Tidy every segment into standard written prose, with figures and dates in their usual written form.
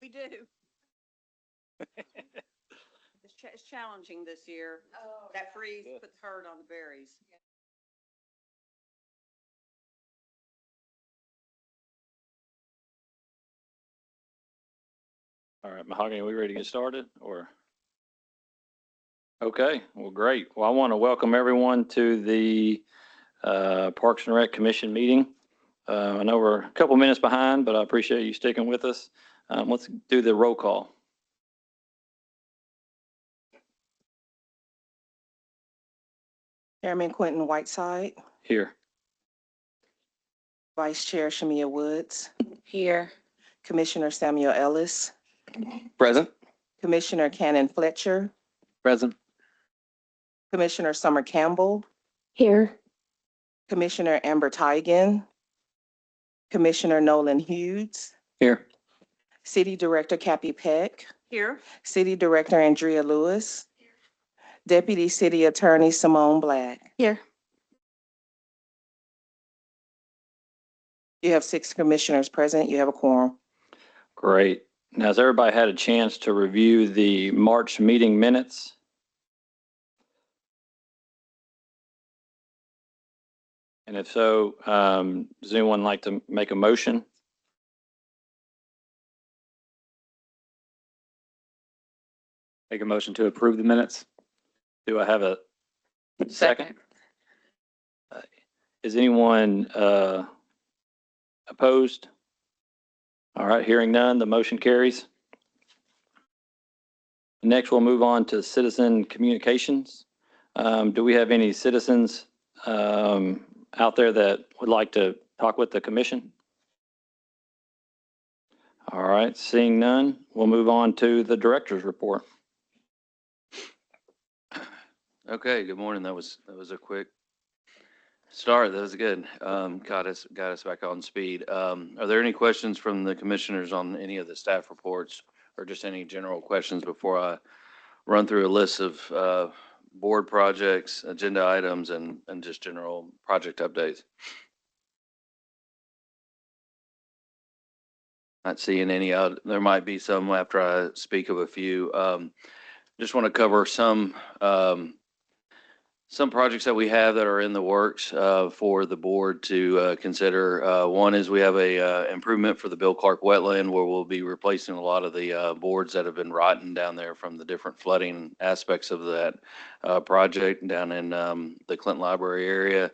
We do. It's challenging this year. Oh, that freeze puts hurt on the berries. All right, Mahogany, are we ready to get started or? Okay, well, great. Well, I want to welcome everyone to the Parks and Rec Commission meeting. I know we're a couple minutes behind, but I appreciate you sticking with us. Let's do the roll call. Chairman Quentin Whiteside, Here. Vice Chair Shamia Woods, Here. Commissioner Samuel Ellis, Present. Commissioner Cannon Fletcher, Present. Commissioner Summer Campbell, Here. Commissioner Amber Teigen, Commissioner Nolan Hughes, Here. City Director Cappy Peck, Here. City Director Andrea Lewis, Deputy City Attorney Simone Black. Here. You have 6 commissioners present. You have a quorum. Great. Now, has everybody had a chance to review the March meeting minutes? And if so, does anyone like to make a motion? Make a motion to approve the minutes. Do I have a second? Is anyone opposed? All right, hearing none, the motion carries. Next, we'll move on to citizen communications. Do we have any citizens out there that would like to talk with the commission? All right, seeing none, we'll move on to the director's report. Okay, good morning. That was a quick start. That was good. Got us back on speed. Are there any questions from the commissioners on any of the staff reports or just any general questions before I run through a list of board projects, agenda items, and just general project updates? Not seeing any out. There might be some after I speak of a few. Just want to cover some projects that we have that are in the works for the board to consider. One is we have a improvement for the Bill Clark wetland where we'll be replacing a lot of the boards that have been rotten down there from the different flooding aspects of that project down in the Clinton Library area.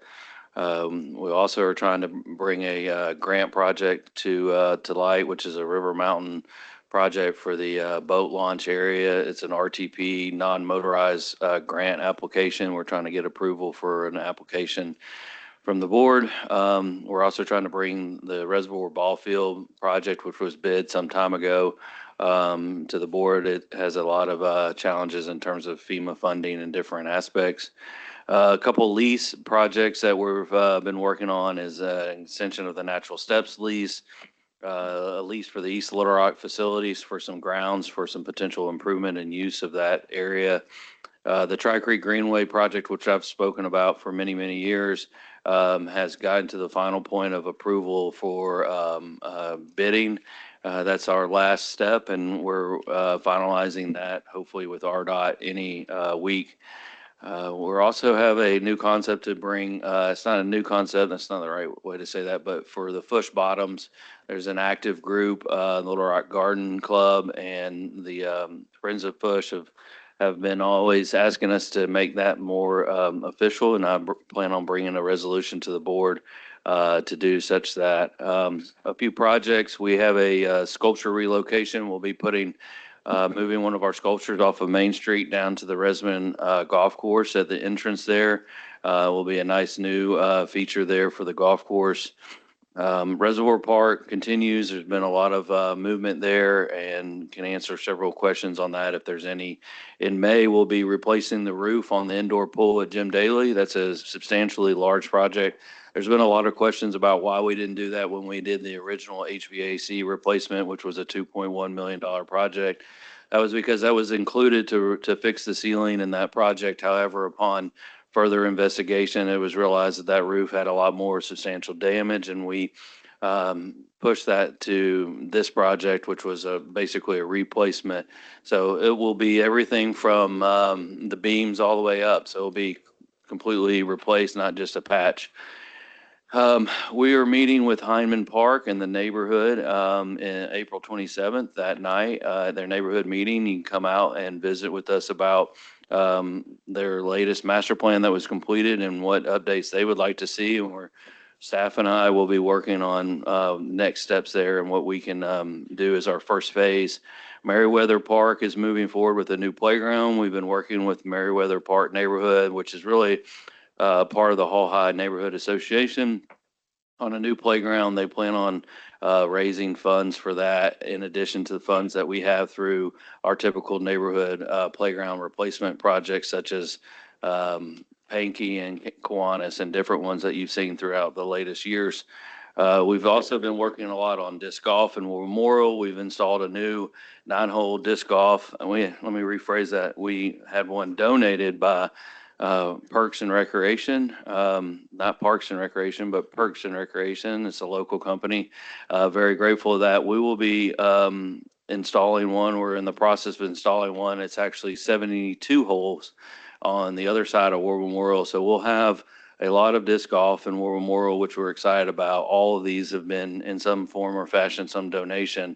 We also are trying to bring a grant project to light, which is a River Mountain project for the boat launch area. It's an RTP non-motorized grant application. We're trying to get approval for an application from the board. We're also trying to bring the Reservoir Ball Field project, which was bid some time ago, to the board. It has a lot of challenges in terms of FEMA funding and different aspects. A couple lease projects that we've been working on is an extension of the Natural Steps lease, a lease for the East Little Rock facilities for some grounds for some potential improvement and use of that area. The Tri Creek Greenway project, which I've spoken about for many, many years, has gotten to the final point of approval for bidding. That's our last step, and we're finalizing that hopefully with RDOT any week. We also have a new concept to bring. It's not a new concept. That's not the right way to say that. But for the Fush Bottoms, there's an active group, Little Rock Garden Club, and the Friends of Fush have been always asking us to make that more official. And I plan on bringing a resolution to the board to do such that. A few projects. We have a sculpture relocation. We'll be moving one of our sculptures off of Main Street down to the Resman Golf Course at the entrance there. Will be a nice new feature there for the golf course. Reservoir Park continues. There's been a lot of movement there and can answer several questions on that if there's any. In May, we'll be replacing the roof on the indoor pool at Jim Daly. That's a substantially large project. There's been a lot of questions about why we didn't do that when we did the original HVAC replacement, which was a $2.1 million project. That was because that was included to fix the ceiling in that project. However, upon further investigation, it was realized that that roof had a lot more substantial damage, and we pushed that to this project, which was basically a replacement. So it will be everything from the beams all the way up. So it'll be completely replaced, not just a patch. We are meeting with Hyndman Park in the neighborhood in April 27th that night, their neighborhood meeting. You can come out and visit with us about their latest master plan that was completed and what updates they would like to see. And staff and I will be working on next steps there and what we can do as our first phase. Meriwether Park is moving forward with a new playground. We've been working with Meriwether Park neighborhood, which is really part of the Hall High Neighborhood Association, on a new playground. They plan on raising funds for that in addition to the funds that we have through our typical neighborhood playground replacement projects such as Pankey and Kiwanis and different ones that you've seen throughout the latest years. We've also been working a lot on disc golf and War Memorial. We've installed a new 9-hole disc golf. And let me rephrase that. We had one donated by Perks and Recreation, not Parks and Recreation, but Perks and Recreation. It's a local company. Very grateful of that. We will be installing one. We're in the process of installing one. It's actually 72 holes on the other side of War Memorial. So we'll have a lot of disc golf and War Memorial, which we're excited about. All of these have been in some form or fashion, some donation.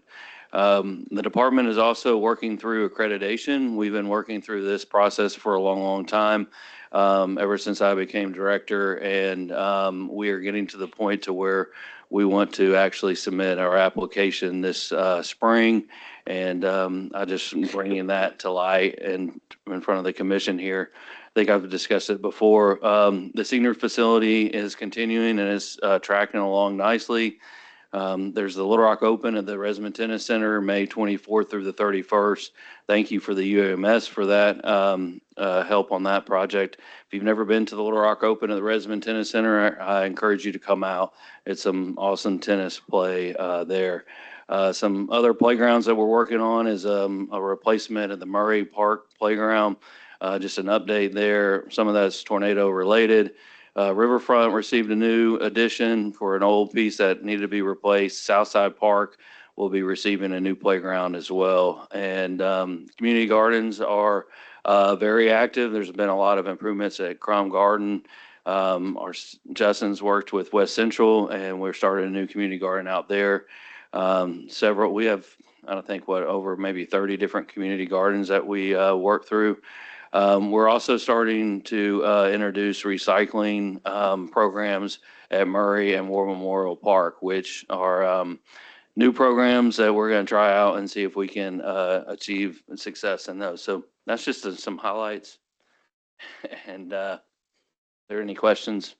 The department is also working through accreditation. We've been working through this process for a long, long time, ever since I became director, and we are getting to the point to where we want to actually submit our application this spring, and I just bringing that to light and in front of the commission here. I think I've discussed it before. The senior facility is continuing and is tracking along nicely. There's the Little Rock Open at the Resman Tennis Center, May 24th through the 31st. Thank you for the UMS for that help on that project. If you've never been to the Little Rock Open at the Resman Tennis Center, I encourage you to come out. It's some awesome tennis play there. Some other playgrounds that we're working on is a replacement at the Murray Park Playground. Just an update there. Some of that's tornado related. Riverfront received a new addition for an old piece that needed to be replaced. Southside Park will be receiving a new playground as well. And community gardens are very active. There's been a lot of improvements at Crum Garden. Justin's worked with West Central, and we're starting a new community garden out there. We have, I don't think, over maybe 30 different community gardens that we work through. We're also starting to introduce recycling programs at Murray and War Memorial Park, which are new programs that we're going to try out and see if we can achieve success in those. So that's just some highlights. And are there any questions?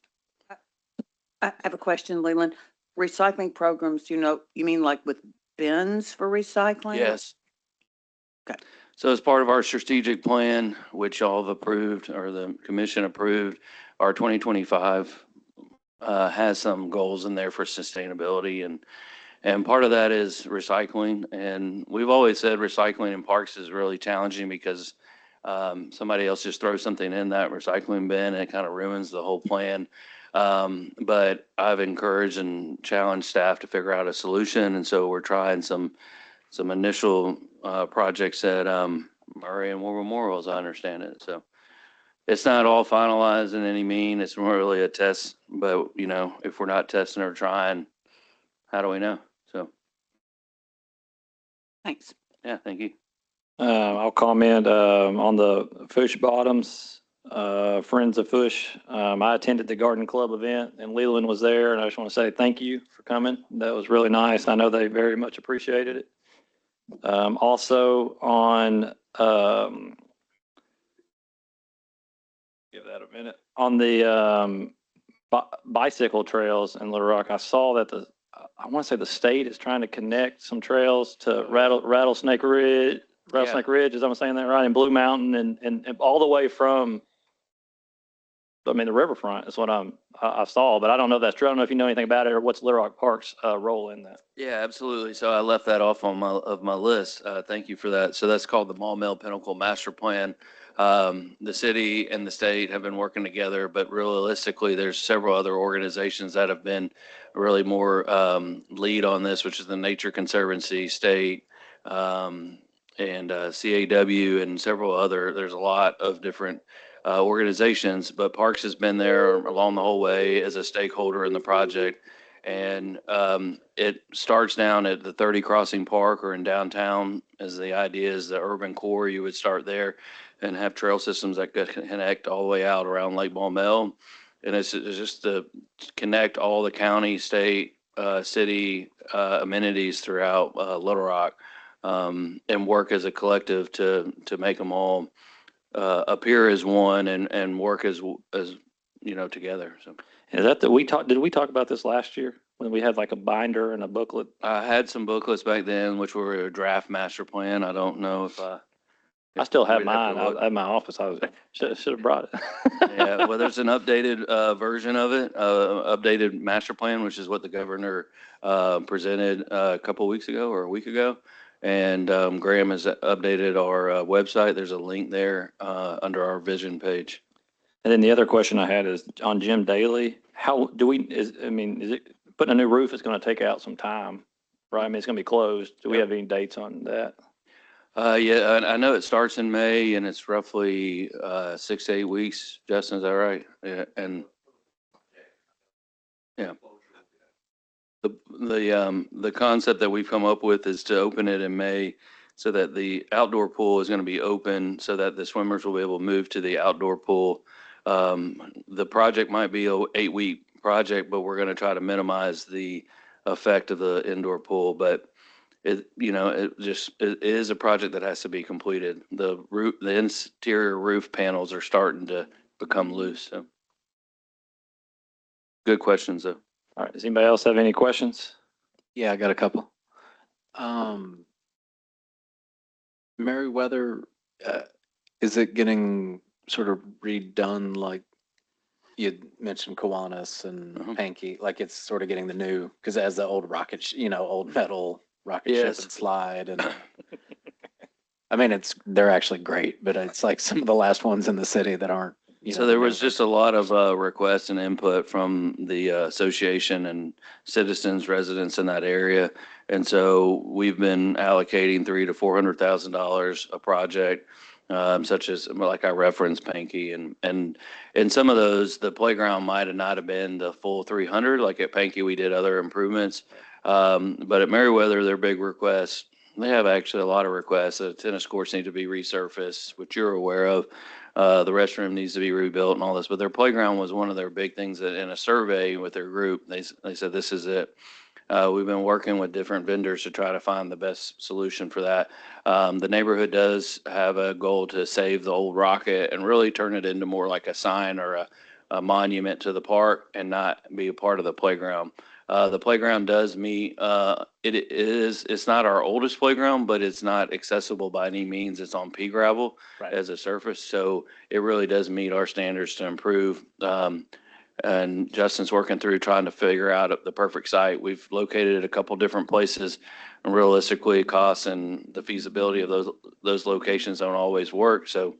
I have a question, Leland. Recycling programs, you mean like with bins for recycling? Yes. Okay. So as part of our strategic plan, which y'all have approved or the commission approved, our 2025 has some goals in there for sustainability, and part of that is recycling. And we've always said recycling in parks is really challenging because somebody else just throws something in that recycling bin and it kind of ruins the whole plan. But I've encouraged and challenged staff to figure out a solution, and so we're trying some initial projects at Murray and War Memorial, as I understand it. So it's not all finalized in any mean. It's more really a test. But if we're not testing or trying, how do we know? So Thanks. yeah, thank you. I'll comment on the Fush Bottoms, Friends of Fush. I attended the Garden Club event and Leland was there, and I just want to say thank you for coming. That was really nice. I know they very much appreciated it. Also on, give that a minute, on the bicycle trails in Little Rock, I saw that I want to say the state is trying to connect some trails to Rattlesnake Ridge, is I'm saying that right, in Blue Mountain and all the way from I mean, the riverfront is what I saw, but I don't know if that's true. I don't know if you know anything about it or what's Little Rock Park's role in that. Yeah, absolutely. So I left that off on my list. Thank you for that. So that's called the Maumelle Pinnacle Master Plan. The city and the state have been working together, but realistically, there's several other organizations that have been really more lead on this, which is the Nature Conservancy, state, and CAW and several other. There's a lot of different organizations, but Parks has been there along the whole way as a stakeholder in the project. And it starts down at the 30 Crossing Park or in downtown, as the idea is the urban core. You would start there and have trail systems that connect all the way out around Lake Maumelle. And it's just to connect all the county, state, city amenities throughout Little Rock, and work as a collective to make them all appear as one and work as together. So. Is that did we talk about this last year when we had like a binder and a booklet? I had some booklets back then, which were a draft master plan. I don't know if I still have we'd have mine to look. at my office. Should have brought it. Yeah, well, there's an updated version of it, updated master plan, which is what the governor presented a couple weeks ago or a week ago. And Graham has updated our website. There's a link there under our vision page. And then the other question I had is on Jim Daly. How do is it putting a new roof is going to take out some time, right? I mean, it's going to be closed. Do we have any dates on that? Yeah, I know it starts in May and it's roughly 6 to 8 weeks. Justin, is that right? Yeah, and yeah. The concept that we've come up with is to open it in May so that the outdoor pool is going to be open so that the swimmers will be able to move to the outdoor pool. The project might be a 8-week project, but we're going to try to minimize the effect of the indoor pool. But it is a project that has to be completed. The interior roof panels are starting to become loose. So. Good questions though. All right. Does anybody else have any questions? Yeah, I got a couple. Meriwether, is it getting sort of redone like you mentioned Kiwanis and Pankey? Like it's sort of getting the new, because as the old rocket, old metal rocket ship Yes. and slide. And I mean, they're actually great, but it's like some of the last ones in the city that aren't. So there was just a lot of requests and input from the association and citizens, residents in that area. And so we've been allocating $300,000 to $400,000 a project, such as like I referenced Pankey and some of those, the playground might have not have been the full 300. Like at Pankey, we did other improvements. But at Meriwether, their big requests, they have actually a lot of requests. The tennis courts need to be resurfaced, which you're aware of. The restroom needs to be rebuilt and all this, but their playground was one of their big things that in a survey with their group, they said, this is it. We've been working with different vendors to try to find the best solution for that. The neighborhood does have a goal to save the old rocket and really turn it into more like a sign or a monument to the park and not be a part of the playground. The playground does meet, it's not our oldest playground, but it's not accessible by any means. It's on pea gravel as a surface. So it really does meet our standards to improve. And Justin's working through trying to figure out the perfect site. We've located it a couple different places, and realistically costs and the feasibility of those locations don't always work. So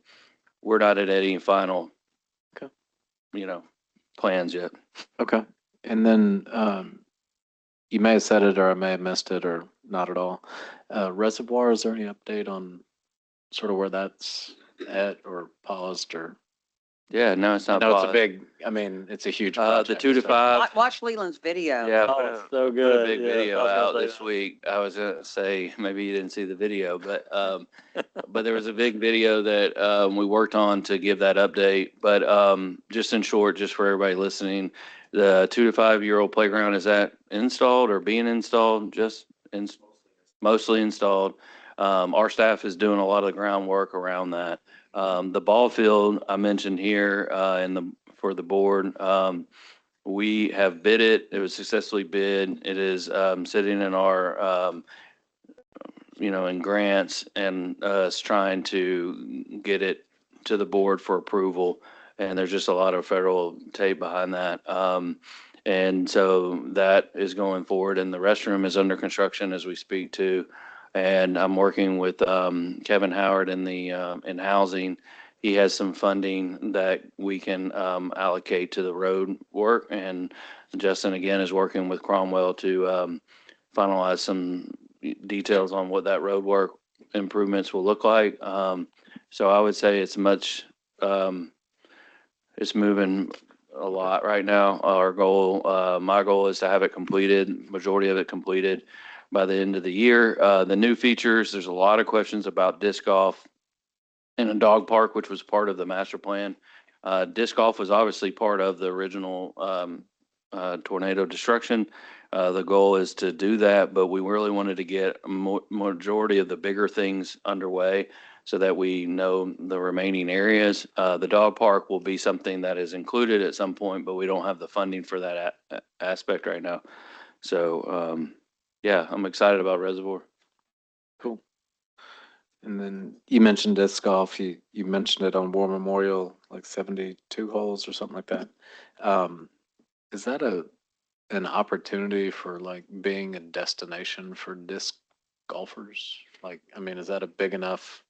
we're not at any final, plans yet. Okay. And then you may have said it or I may have missed it or not at all. Reservoir, is there any update on sort of where that's at or paused or? Yeah, no, it's not. No, paused. it's a huge The project. 2 to so- 5. Watch Leland's video. Yeah, Oh, put it's a- so put good. a big Yeah, video I was out gonna say this week. I was gonna say, maybe you didn't see the video, but there was a big video that we worked on to give that update. But just in short, just for everybody listening, the 2 to 5 year old playground, is that installed or being installed? Just mostly installed. Our staff is doing a lot of the groundwork around that. The ball field I mentioned here for the board, we have bid it. It was successfully bid. It is sitting in our, in grants and us trying to get it to the board for approval. and there's just a lot of federal tape behind that. And so that is going forward, and the restroom is under construction as we speak too. And I'm working with Kevin Howard in the in housing. He has some funding that we can allocate to the road work, and Justin again is working with Cromwell to finalize some details on what that road work improvements will look like. So I would say it's much, it's moving a lot right now. Our goal, my goal is to have it completed, majority of it completed by the end of the year. The new features, there's a lot of questions about disc golf in a dog park, which was part of the master plan. Disc golf was obviously part of the original tornado destruction. The goal is to do that, but we really wanted to get a majority of the bigger things underway so that we know the remaining areas. The dog park will be something that is included at some point, but we don't have the funding for that aspect right now. So, yeah, I'm excited about Reservoir. Cool. And then you mentioned disc golf. You mentioned it on War Memorial, like 72 holes or something like that. Is that an opportunity for like being a destination for disc golfers? Like, I mean, is that a big enough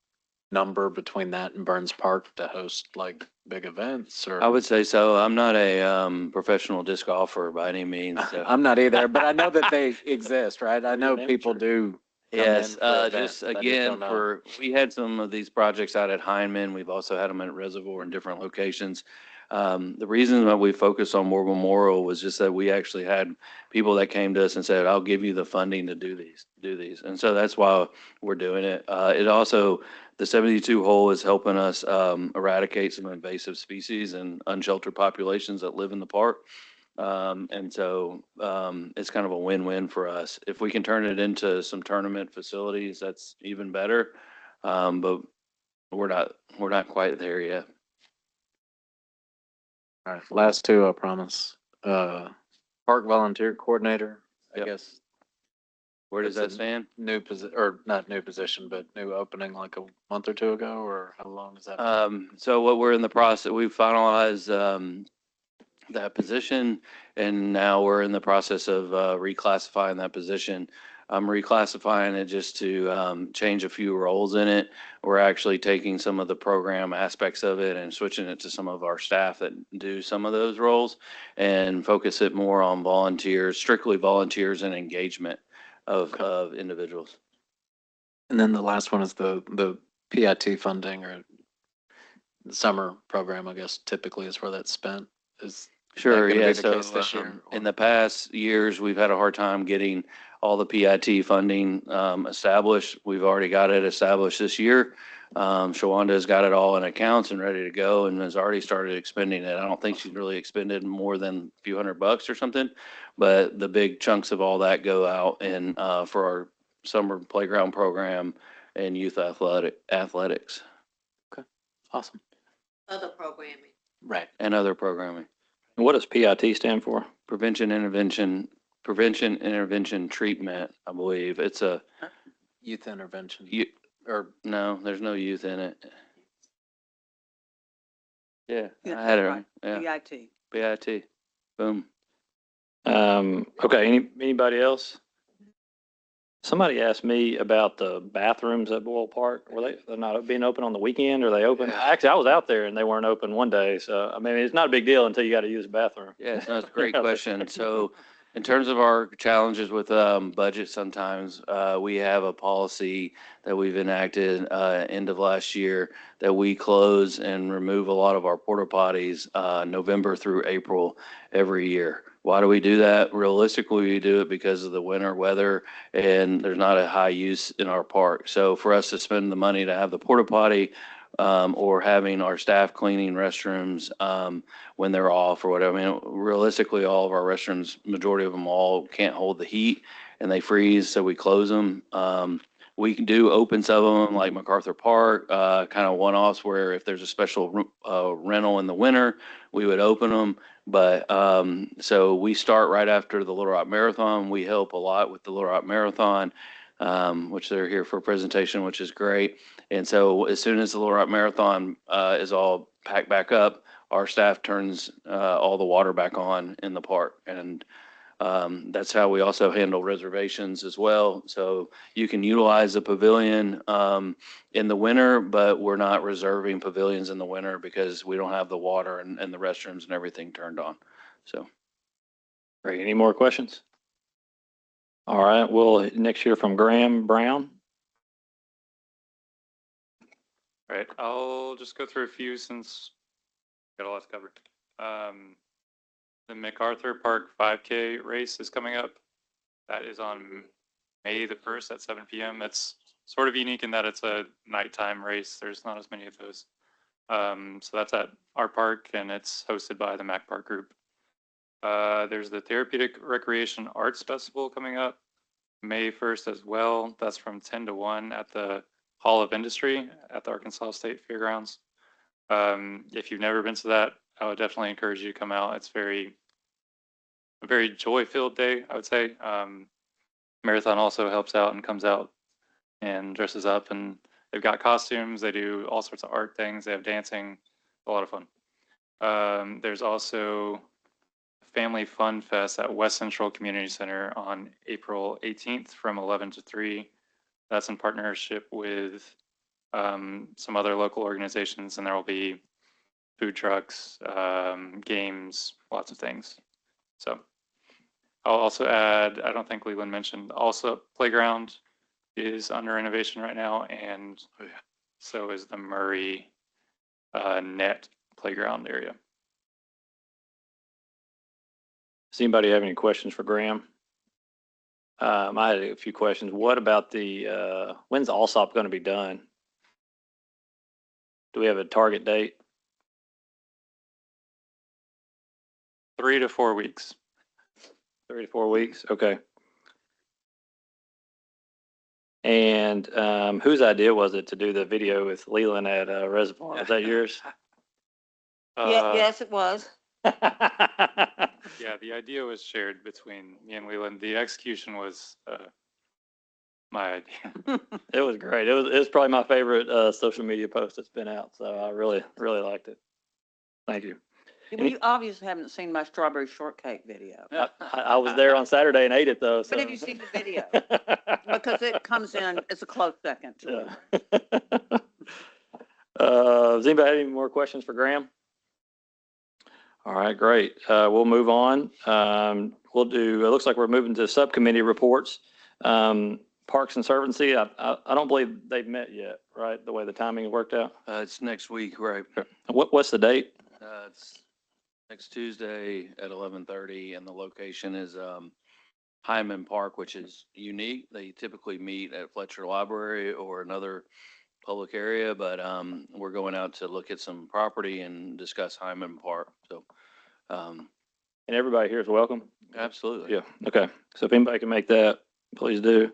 number between that and Burns Park to host like big events? Or I would say so. I'm not a professional disc golfer by any means. So. I'm not either, but I know that they exist, right? I know people do. Yes, come in for just events. I again, don't know. we had some of these projects out at Heineman. We've also had them at Reservoir in different locations. The reason that we focused on War Memorial was just that we actually had people that came to us and said, I'll give you the funding to do these. And so that's why we're doing it. It also, the 72 hole is helping us eradicate some invasive species and unsheltered populations that live in the park. And so it's kind of a win-win for us. If we can turn it into some tournament facilities, that's even better. But we're not quite there yet. All right, last two, I promise. Park volunteer coordinator, I Yep. guess, Where does It's that stand? new or not new position, but new opening like a month or two ago, or how long is that? So what we're in the process, we finalized that position, and now we're in the process of reclassifying that position. I'm reclassifying it just to change a few roles in it. We're actually taking some of the program aspects of it and switching it to some of our staff that do some of those roles and focus it more on volunteers, strictly volunteers and engagement of individuals. And then the last one is the PIT funding or the summer program, I guess typically is where that's spent. Is Sure, that gonna yeah. be the So case this year, in or- the past years, we've had a hard time getting all the PIT funding established. We've already got it established this year. Shawanda's got it all in accounts and ready to go and has already started expending it. I don't think she's really expended more than a few $100 or something, but the big chunks of all that go out and for our summer playground program and youth athletics Awesome. Other programming. Right. and other programming. And what does PIT stand for? Prevention, intervention, treatment, I believe. It's a, Youth intervention or no, there's no youth in it. Yeah, Yeah, I had it that's right. Yeah, PIT. PIT. Boom. Okay, anybody else? Somebody asked me about the bathrooms at Boyle Park. They're not being open on the weekend? Are they open? Yeah. Actually, I was out there and they weren't open one day. So, I mean, it's not a big deal until you got to use the bathroom. Yes, that's a great question. So in terms of our challenges with budget, sometimes we have a policy that we've enacted end of last year that we close and remove a lot of our porta potties November through April every year. Why do we do that? Realistically, we do it because of the winter weather and there's not a high use in our park. So for us to spend the money to have the porta potty or having our staff cleaning restrooms when they're off or whatever. I mean, realistically, all of our restrooms, majority of them all can't hold the heat and they freeze, so we close them. We can do open some of them like MacArthur Park, kind of one-offs where if there's a special rental in the winter, we would open them. But so we start right after the Little Rock Marathon. We help a lot with the Little Rock Marathon, which they're here for a presentation, which is great. And so as soon as the Little Rock Marathon is all packed back up, our staff turns all the water back on in the park. And that's how we also handle reservations as well. So you can utilize the pavilion in the winter, but we're not reserving pavilions in the winter because we don't have the water and the restrooms and everything turned on. So. Great. Any more questions? All right, we'll next hear from Graham Brown. All right, I'll just go through a few since got a lot to cover. The MacArthur Park 5K race is coming up. That is on May the 1st at 7 p.m. It's sort of unique in that it's a nighttime race. There's not as many of those. So that's at our park and it's hosted by the Mac Park Group. There's the Therapeutic Recreation Arts Festival coming up May 1st as well. That's from 10 to 1 at the Hall of Industry at the Arkansas State Fairgrounds. If you've never been to that, I would definitely encourage you to come out. It's a very joy-filled day, I would say. Marathon also helps out and comes out and dresses up, and they've got costumes. They do all sorts of art things. They have dancing, a lot of fun. There's also Family Fun Fest at West Central Community Center on April 18th from 11 to 3. That's in partnership with some other local organizations, and there will be food trucks, games, lots of things. So I'll also add, I don't think Leland mentioned, also Playground is under renovation right now, and so is the Murray net playground area. Does anybody have any questions for Graham? I had a few questions. What about when's Allsop going to be done? Do we have a target date? 3 to 4 weeks. 3 to 4 weeks. Okay. And whose idea was it to do the video with Leland at Reservoir? Was that yours? Yes, it was. Yeah, the idea was shared between me and Leland. The execution was my idea. It was great. It was probably my favorite social media post that's been out. So I really liked it. Thank you. Well, you obviously haven't seen my strawberry shortcake video. I was there on Saturday and ate it though. So. But have you seen the video? Because it comes in, it's a close second to it. Yeah. Does anybody have any more questions for Graham? All right, great. We'll move on. It looks like we're moving to subcommittee reports. Parks and Conservancy, I don't believe they've met yet, right? The way the timing worked out. It's next week, right? What's the date? It's next Tuesday at 11:30, and the location is Hyman Park, which is unique. They typically meet at Fletcher Library or another public area, but we're going out to look at some property and discuss Hyman Park. So, And everybody here is welcome? absolutely. Yeah, okay. So if anybody can make that, please do.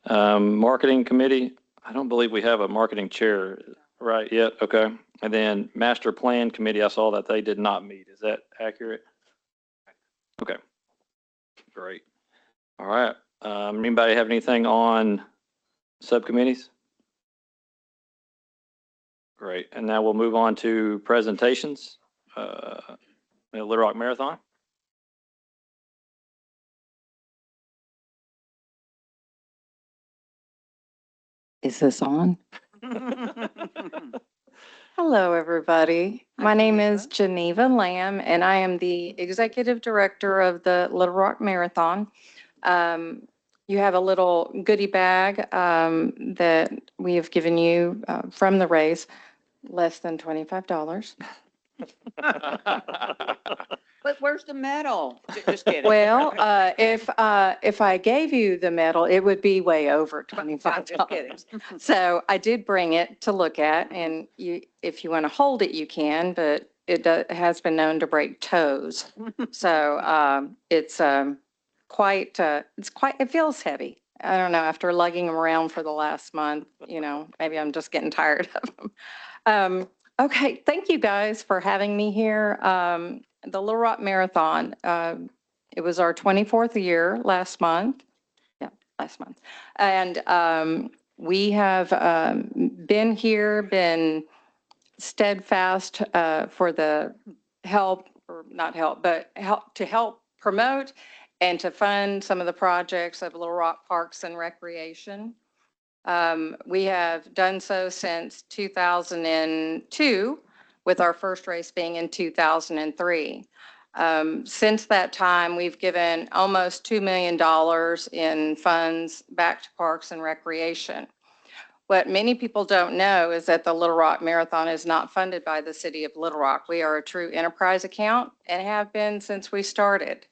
Marketing Committee, I don't believe we have a marketing chair right yet. Okay. And then Master Plan Committee, I saw that they did not meet. Is that accurate? Okay. Great. All right. Anybody have anything on subcommittees? Great. And now we'll move on to presentations. Little Rock Marathon. Is this on? Hello, everybody. My name is Geneva Lamb, and I am the Executive Director of the Little Rock Marathon. You have a little goodie bag that we have given you from the race, less than $25. But where's the medal? Just kidding. Well, if I gave you the medal, it would be way over $25. So I did bring it to look at, and if you want to hold it, you can, but it has been known to break toes. So it feels heavy. I don't know, after lugging them around for the last month, maybe I'm just getting tired of them. Okay, thank you guys for having me here. The Little Rock Marathon, it was our 24th year last month. Yeah, last month. And we have been here, steadfast for the help, or not help, but help promote and to fund some of the projects of Little Rock Parks and Recreation. We have done so since 2002, with our first race being in 2003. Since that time, we've given almost $2 million in funds back to Parks and Recreation. What many people don't know is that the Little Rock Marathon is not funded by the city of Little Rock. We are a true enterprise account and have been since we started,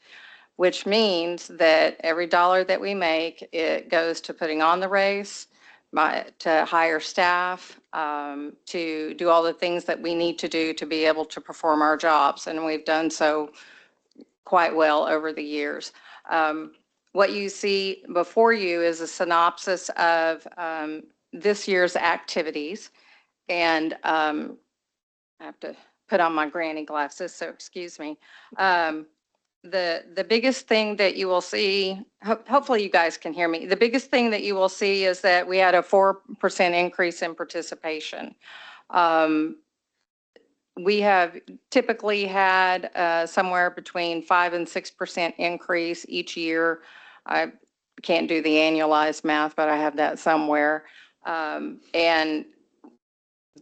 which means that every dollar that we make, it goes to putting on the race, to hire staff, to do all the things that we need to do to be able to perform our jobs. And we've done so quite well over the years. What you see before you is a synopsis of this year's activities. And I have to put on my granny glasses, so excuse me. The biggest thing that you will see, hopefully you guys can hear me. The biggest thing that you will see is that we had a 4% increase in participation. We have typically had somewhere between 5 and 6% increase each year. I can't do the annualized math, but I have that somewhere. And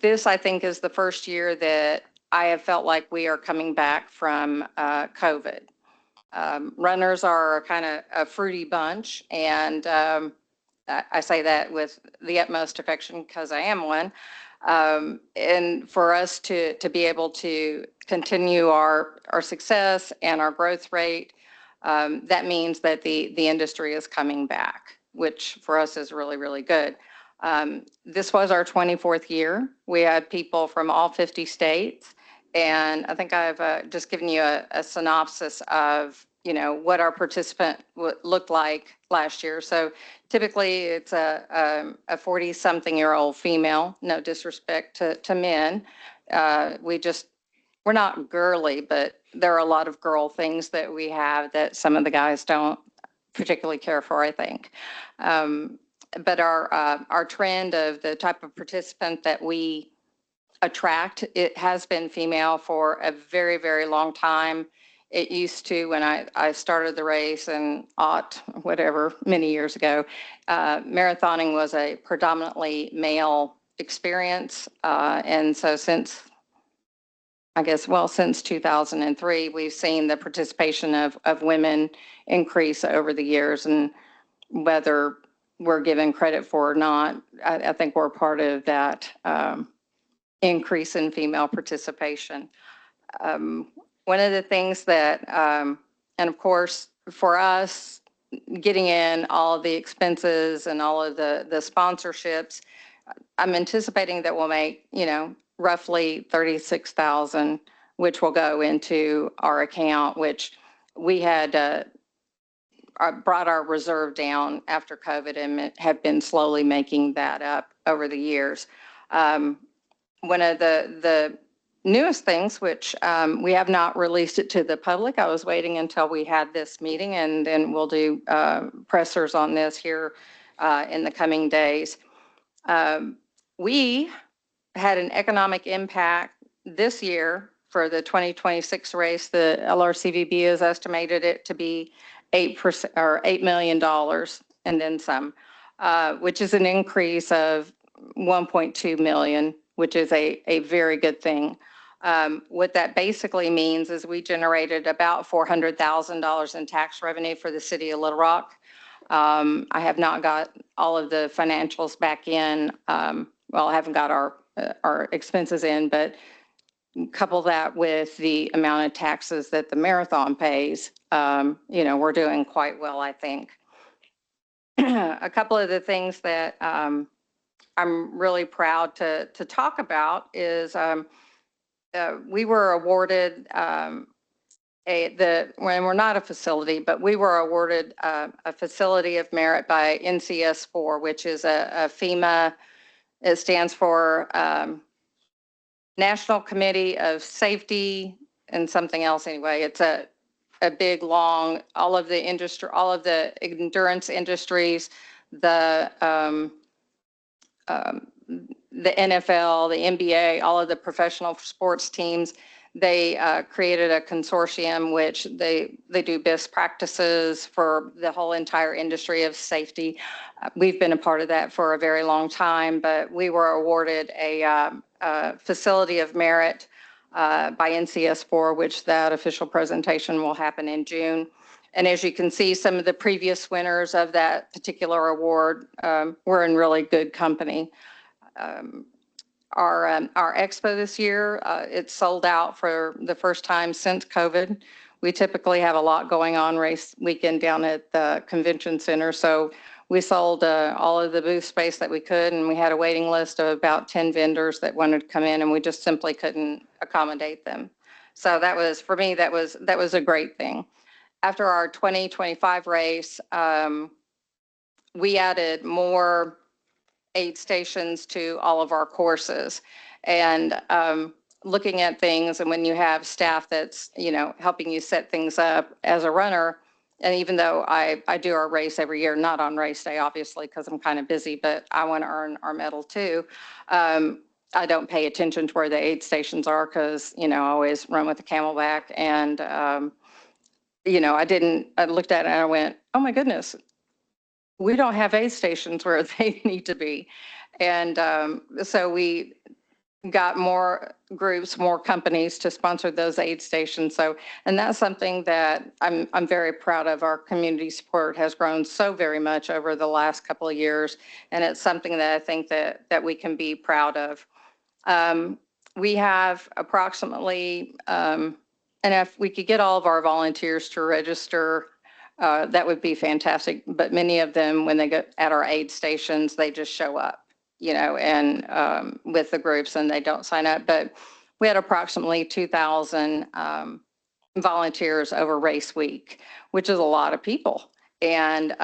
this, I think, is the first year that I have felt like we are coming back from COVID. Runners are kind of a fruity bunch, and I say that with the utmost affection because I am one. And for us to be able to continue our success and our growth rate, that means that the industry is coming back, which for us is really, really good. This was our 24th year. We had people from all 50 states. And I think I've just given you a synopsis of, what our participant looked like last year. So typically it's a 40-something-year-old female, no disrespect to men. We're not girly, but there are a lot of girl things that we have that some of the guys don't particularly care for, I think. But our trend of the type of participant that we attract, it has been female for a very, very long time. It used to, when I started the race in many years ago, marathoning was a predominantly male experience. And so since 2003, we've seen the participation of women increase over the years. And whether we're given credit for or not, I think we're part of that increase in female participation. One of the things that, and of course, for us, getting in all of the expenses and all of the sponsorships, I'm anticipating that we'll make, roughly $36,000, which will go into our account, which we had brought our reserve down after COVID and have been slowly making that up over the years. One of the newest things, which we have not released it to the public. I was waiting until we had this meeting, and then we'll do pressers on this here in the coming days. We had an economic impact this year for the 2026 race. The LRCVB has estimated it to be 8% or $8 million and then some, which is an increase of 1.2 million, which is a very good thing. What that basically means is we generated about $400,000 in tax revenue for the city of Little Rock. I have not got all of the financials back in. I haven't got our expenses in, but couple that with the amount of taxes that the marathon pays, we're doing quite well, I think. A couple of the things that I'm really proud to talk about is we were awarded when we're not a facility, but we were awarded a facility of merit by NCS4, which is a FEMA. It stands for National Committee of Safety and something else. Anyway, it's a big, long, all of the endurance industries, the the NFL, the NBA, all of the professional sports teams, they created a consortium which they do best practices for the whole entire industry of safety. We've been a part of that for a very long time, but we were awarded a facility of merit by NCS4, which that official presentation will happen in June. And as you can see, some of the previous winners of that particular award were in really good company. Our expo this year, it's sold out for the first time since COVID. We typically have a lot going on race weekend down at the convention center. So we sold all of the booth space that we could, and we had a waiting list of about 10 vendors that wanted to come in, and we just simply couldn't accommodate them. So that was, for me, that was a great thing. After our 2025 race, we added more aid stations to all of our courses. And looking at things, and when you have staff that's, helping you set things up as a runner, and even though I do our race every year, not on race day, obviously, because I'm kind of busy, but I want to earn our medal too. I don't pay attention to where the aid stations are because, I always run with the Camelback. And, I looked at it and I went, oh my goodness, we don't have aid stations where they need to be. And so we got more groups, more companies to sponsor those aid stations. So, and that's something that I'm very proud of. Our community support has grown so very much over the last couple of years. And it's something that I think that we can be proud of. We have approximately, and if we could get all of our volunteers to register, that would be fantastic. But many of them, when they get at our aid stations, they just show up, and with the groups, and they don't sign up. But we had approximately 2,000 volunteers over race week, which is a lot of people. And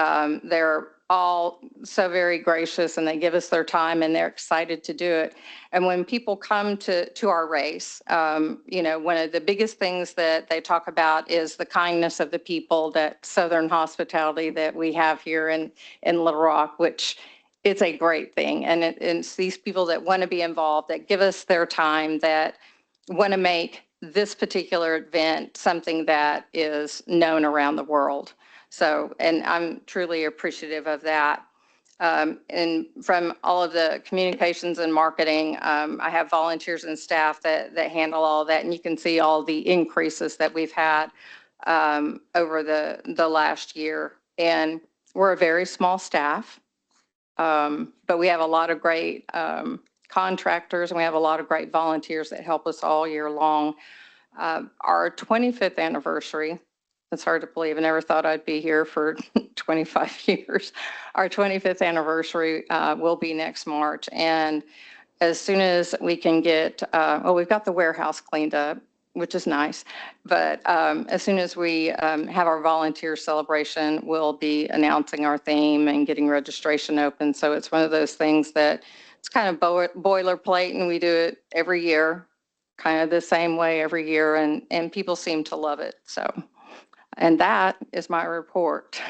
they're all so very gracious, and they give us their time, and they're excited to do it. And when people come to our race, one of the biggest things that they talk about is the kindness of the people, that Southern hospitality that we have here in Little Rock, which it's a great thing. And it's these people that want to be involved, that give us their time, that want to make this particular event something that is known around the world. So, and I'm truly appreciative of that. And from all of the communications and marketing, I have volunteers and staff that handle all that. And you can see all the increases that we've had over the last year. And we're a very small staff, but we have a lot of great contractors, and we have a lot of great volunteers that help us all year long. Our 25th anniversary, it's hard to believe. I never thought I'd be here for 25 years. Our 25th anniversary will be next March. And as soon as we can get, we've got the warehouse cleaned up, which is nice. But as soon as we have our volunteer celebration, we'll be announcing our theme and getting registration open. So it's one of those things that it's kind of boilerplate, and we do it every year, kind of the same way every year. And people seem to love it. So. And that is my report.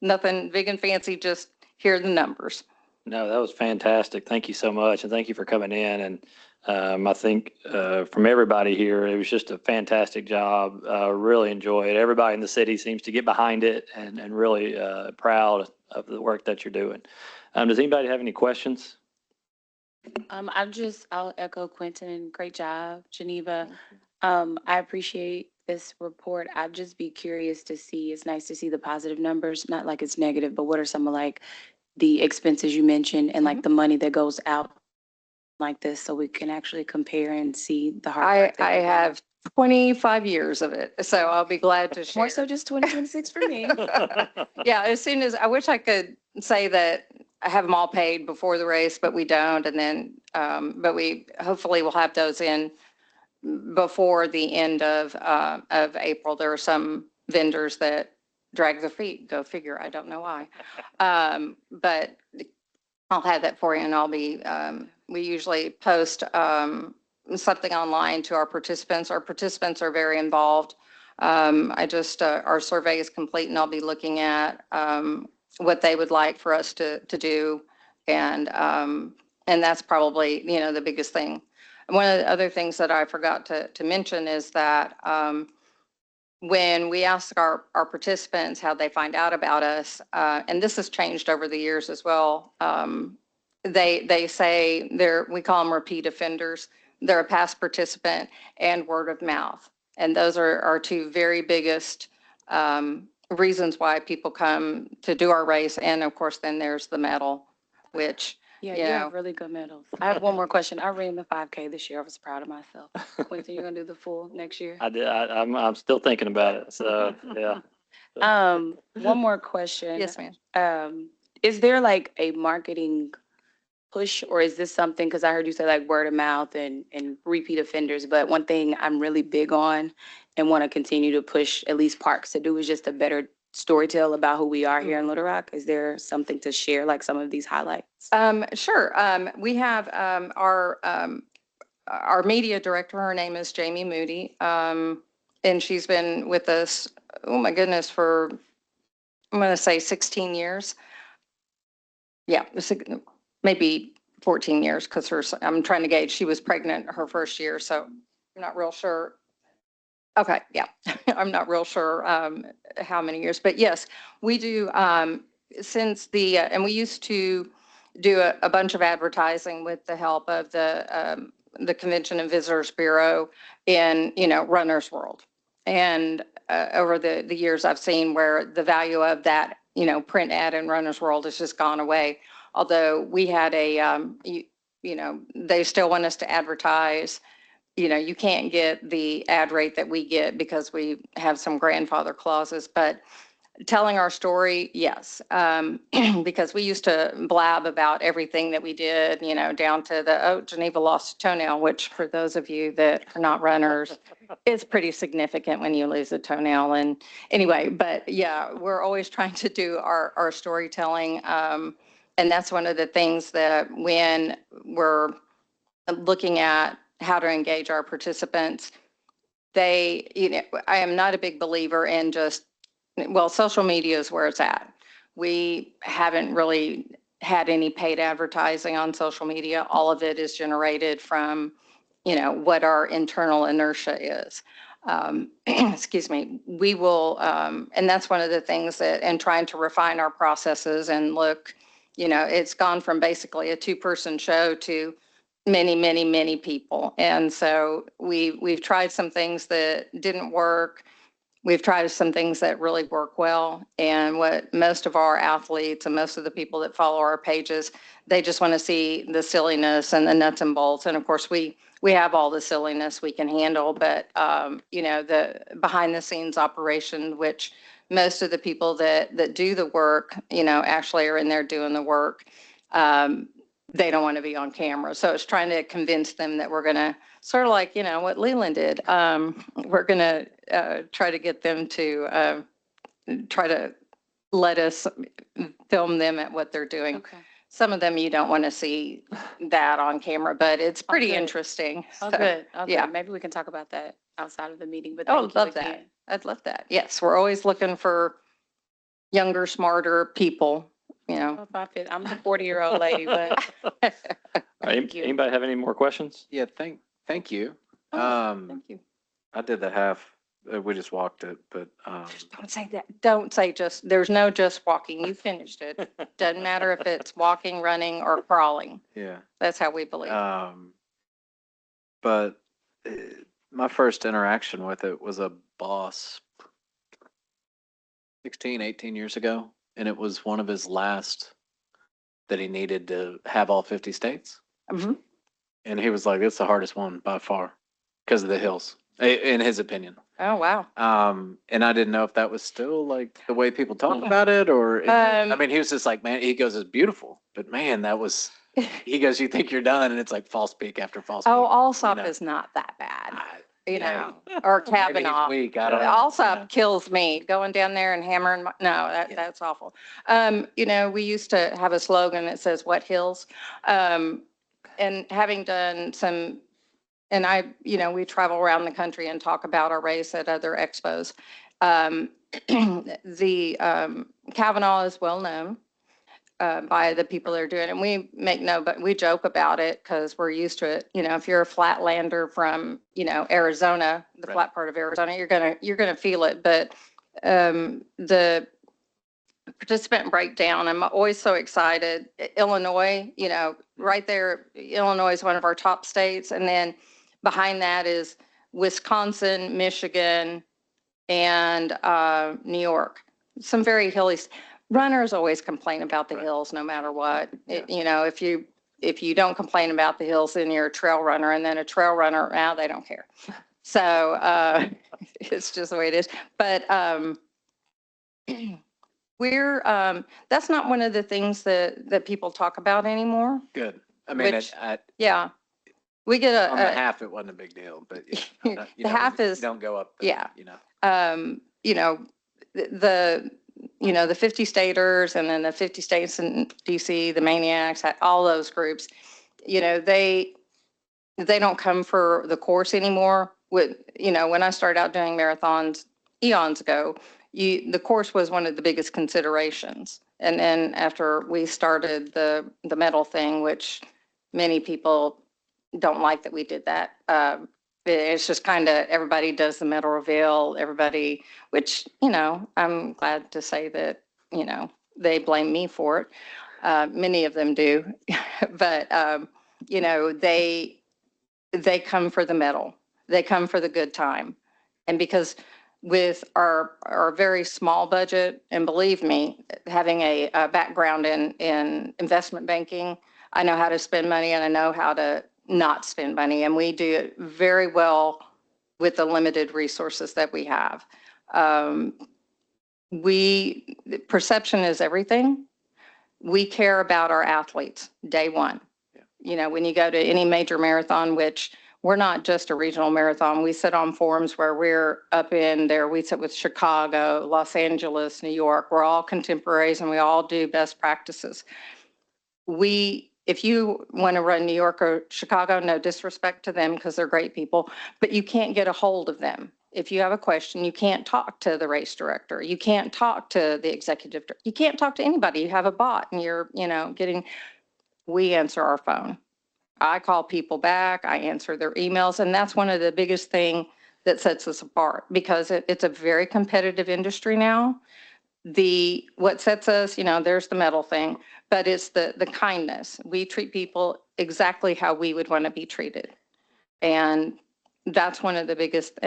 Nothing big and fancy, just hear the numbers. No, that was fantastic. Thank you so much. And thank you for coming in. And I think from everybody here, it was just a fantastic job. Really enjoy it. Everybody in the city seems to get behind it, and really proud of the work that you're doing. Does anybody have any questions? I'll echo Quentin. Great job, Geneva. I appreciate this report. I'd just be curious to see, it's nice to see the positive numbers, not like it's negative, but what are some of like the expenses you mentioned and like the money that goes out like this, so we can actually compare and see the hard work. I have 25 years of it, so I'll be glad to share. More so just 2026 for me. Yeah, as soon as, I wish I could say that I have them all paid before the race, but we don't. And then, but we hopefully will have those in before the end of April. There are some vendors that drag their feet, go figure, I don't know why. But I'll have that for you, and I'll be, we usually post something online to our participants. Our participants are very involved. Our survey is complete, and I'll be looking at what they would like for us to do. And And that's probably, the biggest thing. And one of the other things that I forgot to mention is that when we ask our participants how they find out about us, and this has changed over the years as well, they say we call them repeat offenders. They're a past participant and word of mouth. And those are our two very biggest reasons why people come to do our race. And of course, then there's the medal, which, Yeah, you you know. have really good medals. I have one more question. I ran the 5K this year. I was proud of myself. Quentin, you're gonna do the full next year? I did, I'm still thinking about it, so, yeah. One more question. Yes, ma'am. Is there like a marketing push, or is this something, because I heard you say like word of mouth and repeat offenders, but one thing I'm really big on and want to continue to push at least parks to do is just a better storytell about who we are here in Little Rock. Is there something to share, like some of these highlights? Sure. We have our media director, her name is Jamie Moody, and she's been with us, oh my goodness, for, I'm going to say 16 years. Yeah, maybe 14 years, because I'm trying to gauge, she was pregnant her first year, so I'm not real sure. Okay, yeah, I'm not real sure how many years, but yes, we do, since and we used to do a bunch of advertising with the help of the Convention and Visitors Bureau in, Runner's World. And over the years, I've seen where the value of that, print ad in Runner's World has just gone away. Although we had they still want us to advertise. You can't get the ad rate that we get because we have some grandfather clauses, but telling our story, yes. Because we used to blab about everything that we did, down to Geneva lost a toenail, which for those of you that are not runners, is pretty significant when you lose a toenail. And anyway, but yeah, we're always trying to do our storytelling. And that's one of the things that when we're looking at how to engage our participants, I am not a big believer in social media is where it's at. We haven't really had any paid advertising on social media. All of it is generated from, what our internal inertia is. Excuse me. We will, and that's one of the things and trying to refine our processes and look, it's gone from basically a 2-person show to many, many, many people. And so we've tried some things that didn't work. We've tried some things that really work well. And what most of our athletes and most of the people that follow our pages, they just want to see the silliness and the nuts and bolts. And of course, we have all the silliness we can handle, but the behind the scenes operation, which most of the people that do the work, actually are in there doing the work. They don't want to be on camera. So it's trying to convince them that we're going to sort of like, what Leland did. We're going to try to get them to try to let us film them at what they're doing. Okay. Some of them you don't want to see that on camera, but it's pretty good. interesting. Oh, So, good. Oh, yeah. good. Maybe we can talk about that outside of the meeting, but Oh, thank you love that. again. I'd love that. Yes, we're always looking for younger, smarter people, Oh, if I fit, I'm the 40-year-old lady, but Thank you. Anybody have any more questions? Yeah, thank you. Oh, thank you. I did the half, we just walked it, but, Don't say that. Don't say there's no just walking. You finished it. Doesn't matter if it's walking, running, or crawling. yeah. That's how we believe. But my first interaction with it was a boss 16, 18 years ago. And it was one of his last that he needed to have all 50 states. Mhm. And he was like, it's the hardest one by far because of the hills, in his opinion. Oh, wow. And I didn't know if that was still like the way people talk about it or, I mean, he was just like, man, he goes, it's beautiful, but man, he goes, you think you're done. And it's like false peak after false peak. Oh, Allsop you know. is not that bad, Yeah. or Maybe he's Kavanaugh. weak, I don't know. Allsop kills me, going down there and hammering. That's awful. We used to have a slogan that says, what hills? And having done some, and we travel around the country and talk about our race at other expos. The Kavanaugh is well known. by the people that are doing it. And we make no, but we joke about it because we're used to it. You know, if you're a flatlander from, Arizona, the Right. flat part of Arizona, you're gonna feel it. But the participant breakdown, I'm always so excited. Illinois, right there, Illinois is one of our top states. And then behind that is Wisconsin, Michigan, and New York. Some very hilly, runners always complain about the Right. hills no matter what. Yeah. If you don't complain about the hills, then you're a trail runner, and then a trail runner, they don't care. So it's just the way it is. But that's not one of the things that people talk about anymore. Good. I mean, Which- I, Yeah. We get on the half, it wasn't a big deal, but The half is- you don't go up. Yeah. You know, the 50 staters and then the 50 states in DC, the Maniacs, all those groups, they don't come for the course anymore. When I started out doing marathons eons ago, the course was one of the biggest considerations. And then after we started the medal thing, which many people don't like that we did that. It's just kind of, everybody does the medal reveal, everybody, which, I'm glad to say that, they blame me for it. Many of them do, but, they come for the medal. They come for the good time. And because with our very small budget, and believe me, having a background in investment banking, I know how to spend money and I know how to not spend money. And we do it very well with the limited resources that we have. Perception is everything. We care about our athletes day one. Yeah. When you go to any major marathon, which we're not just a regional marathon, we sit on forums where we're up in there. We sit with Chicago, Los Angeles, New York. We're all contemporaries and we all do best practices. If you want to run New York or Chicago, no disrespect to them because they're great people, but you can't get a hold of them. If you have a question, you can't talk to the race director. You can't talk to the executive. You can't talk to anybody. You have a bot and you're, we answer our phone. I call people back. I answer their emails. And that's one of the biggest thing that sets us apart because it's a very competitive industry now. What sets us, there's the medal thing, but it's the kindness. We treat people exactly how we would want to be treated. And that's one of the biggest,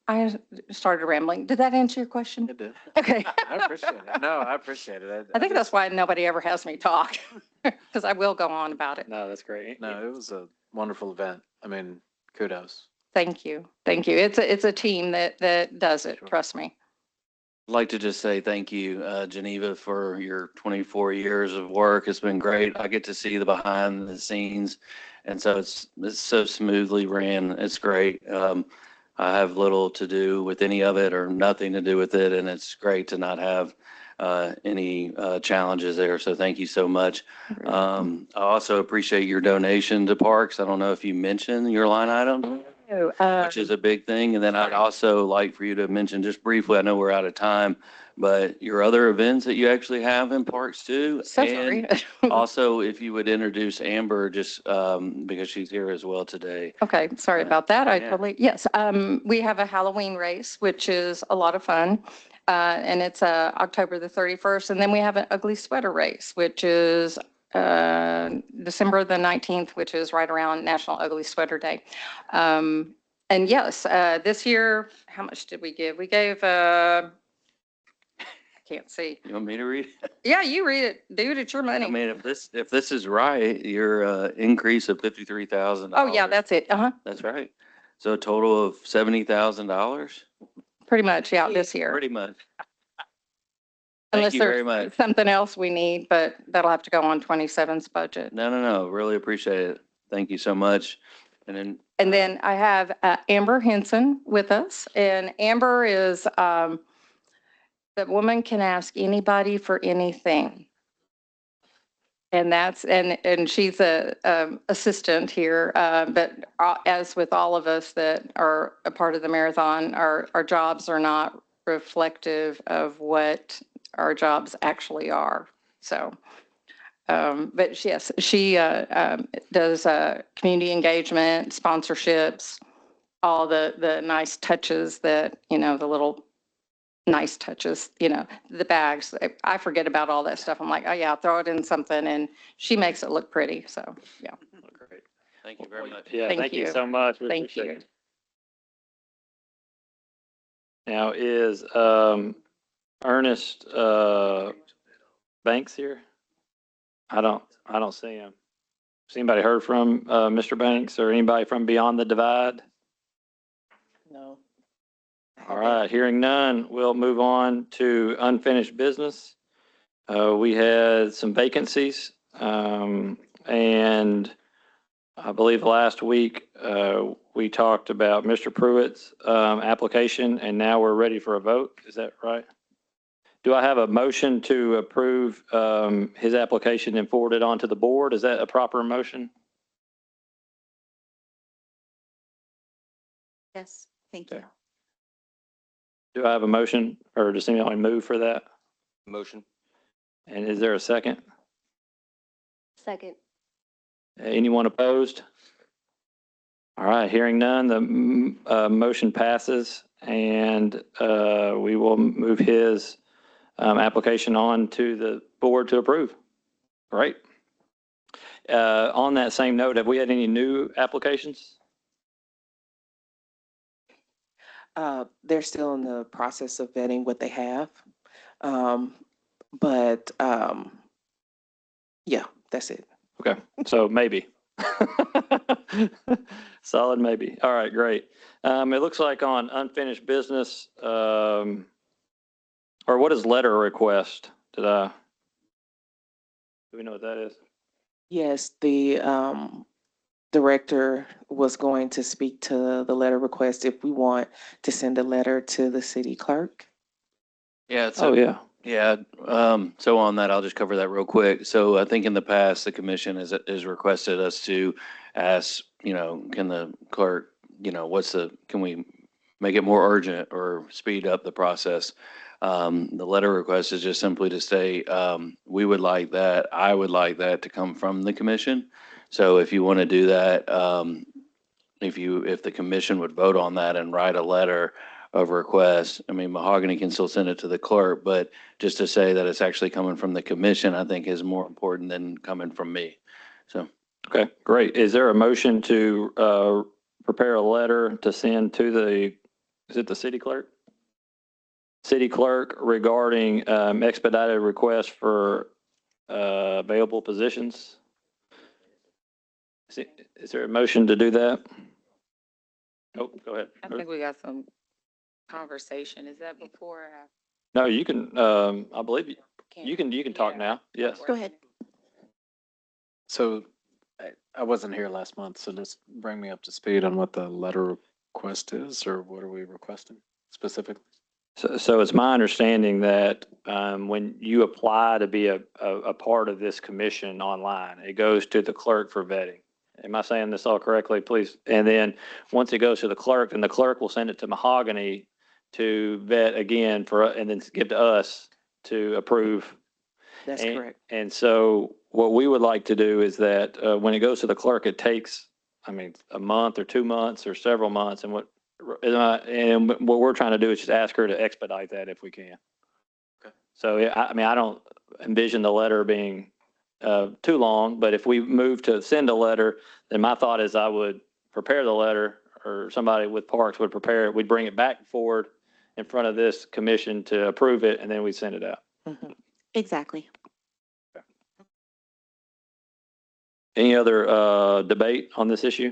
I started rambling. Did that answer your question? it did. Okay. I appreciate it. No, I appreciate it. I think that's why nobody ever has me talk because I will go on about it. No, that's great. No, it was a wonderful event. I mean, kudos. Thank you. Thank you. It's a team that does it. Sure. Trust me. I'd like to just say thank you, Geneva, for your 24 years of work. It's been great. I get to see the behind the scenes. And so it's so smoothly ran. It's great. I have little to do with any of it or nothing to do with it. And it's great to not have any challenges there. So thank you so much. I also appreciate your donation to parks. I don't know if you mentioned your line item, which is a big thing. And then I'd also like for you to mention just briefly, I know we're out of time, but your other events that you actually have in parks too. So sorry. And also if you would introduce Amber just because she's here as well today. Okay, sorry about that. Yeah. We have a Halloween race, which is a lot of fun. And it's October the 31st. And then we have an ugly sweater race, which is December the 19th, which is right around National Ugly Sweater Day. And yes, this year, how much did we give? We gave, I can't see. You want me to read? Yeah, you read it, dude, it's your I money. mean, if this is right, your increase of $53,000. Oh, yeah, that's it. That's right. So a total of $70,000? Pretty much, yeah, this year. Pretty much. Unless Thank you very there's much. something else we need, but that'll have to go on 27's budget. No. Really appreciate it. Thank you so much. And then I have Amber Henson with us, and Amber is, that woman can ask anybody for anything. And and she's a assistant here, but as with all of us that are a part of the marathon, our jobs are not reflective of what our jobs actually are. So But yes, she does community engagement, sponsorships, all the nice touches that, you know, the little nice touches, you know, the bags. I forget about all that stuff. I'm like, oh yeah, throw it in something, and she makes it look pretty. So, yeah. Great. Thank you very much. Yeah, Thank thank you you. so much. We Thank appreciate you. it. Now is Ernest Banks here? I don't see him. Has anybody heard from Mr. Banks or anybody from Beyond the Divide? No. All right, hearing none, we'll move on to unfinished business. We had some vacancies, and I believe last week we talked about Mr. Pruitt's application, and now we're ready for a vote. Is that right? Do I have a motion to approve his application and forward it on to the board? Is that a proper motion? Yes, thank you. Okay. Do I have a motion, or does anyone move for that? Motion. And is there a second? Second. Anyone opposed? All right, hearing none, the motion passes, and we will move his application on to the board to approve. Great. On that same note, have we had any new applications? They're still in the process of vetting what they have. Yeah, that's it. Okay, so maybe. Solid maybe. All right, great. It looks like on unfinished business, or what is letter request? Do we know what that is? Yes, the director was going to speak to the letter request if we want to send a letter to the city clerk. Yeah, Oh, yeah. Yeah, so on that, I'll just cover that real quick. So I think in the past, the commission has requested us to ask, you know, can the clerk, you know, can we make it more urgent or speed up the process? The letter request is just simply to say, we would like that, I would like that to come from the commission. So if you want to do that, if the commission would vote on that and write a letter of request, I mean, Mahogany can still send it to the clerk, but just to say that it's actually coming from the commission, I think is more important than coming from me. So. Okay, great. Is there a motion to prepare a letter to send to is it the city clerk? City clerk regarding expedited requests for available positions? Is there a motion to do that? Oh, go ahead. I think we got some conversation. Is that before or after? No, you can, I believe you can talk Yeah. now. Yes. Go ahead. So I wasn't here last month, so just bring me up to speed on what the letter request is, or what are we requesting specifically? So it's my understanding that when you apply to be a part of this commission online, it goes to the clerk for vetting. Am I saying this all correctly, please? And then once it goes to the clerk, then the clerk will send it to Mahogany to vet again and then give to us to approve. That's correct. And so what we would like to do is that when it goes to the clerk, it takes, I mean, a month or 2 months or several months. And what we're trying to do is just ask her to expedite that if we can. Okay. So, I mean, I don't envision the letter being too long, but if we move to send a letter, then my thought is I would prepare the letter, or somebody with Parks would prepare it. We'd bring it back forward in front of this commission to approve it, and then we'd send it out. Mhm. Exactly. Any other debate on this issue?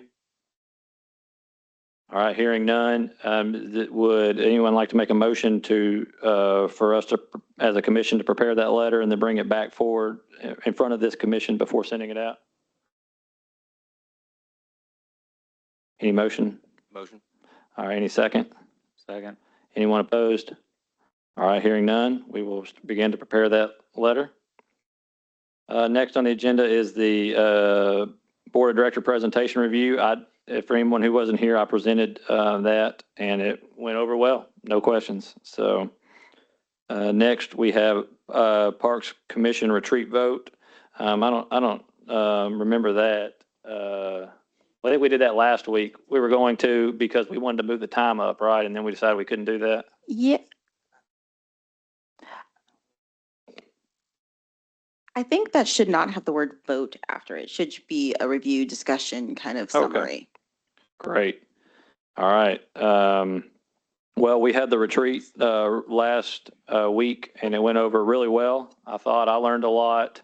All right, hearing none, would anyone like to make a motion for us to, as a commission, to prepare that letter and then bring it back forward in front of this commission before sending it out? Any motion? Motion. All right, any second? Second. Anyone opposed? All right, hearing none, we will begin to prepare that letter. Next on the agenda is the Board of Director presentation review. For anyone who wasn't here, I presented that, and it went over well, no questions. So next we have Parks Commission retreat vote. I don't remember that. I think we did that last week. We were going to because we wanted to move the time up, right? And then we decided we couldn't do that. Yeah. I think that should not have the word vote after it. Should be a review, discussion, kind of Okay. summary. Great. All right. Well, we had the retreat last week and it went over really well. I thought I learned a lot.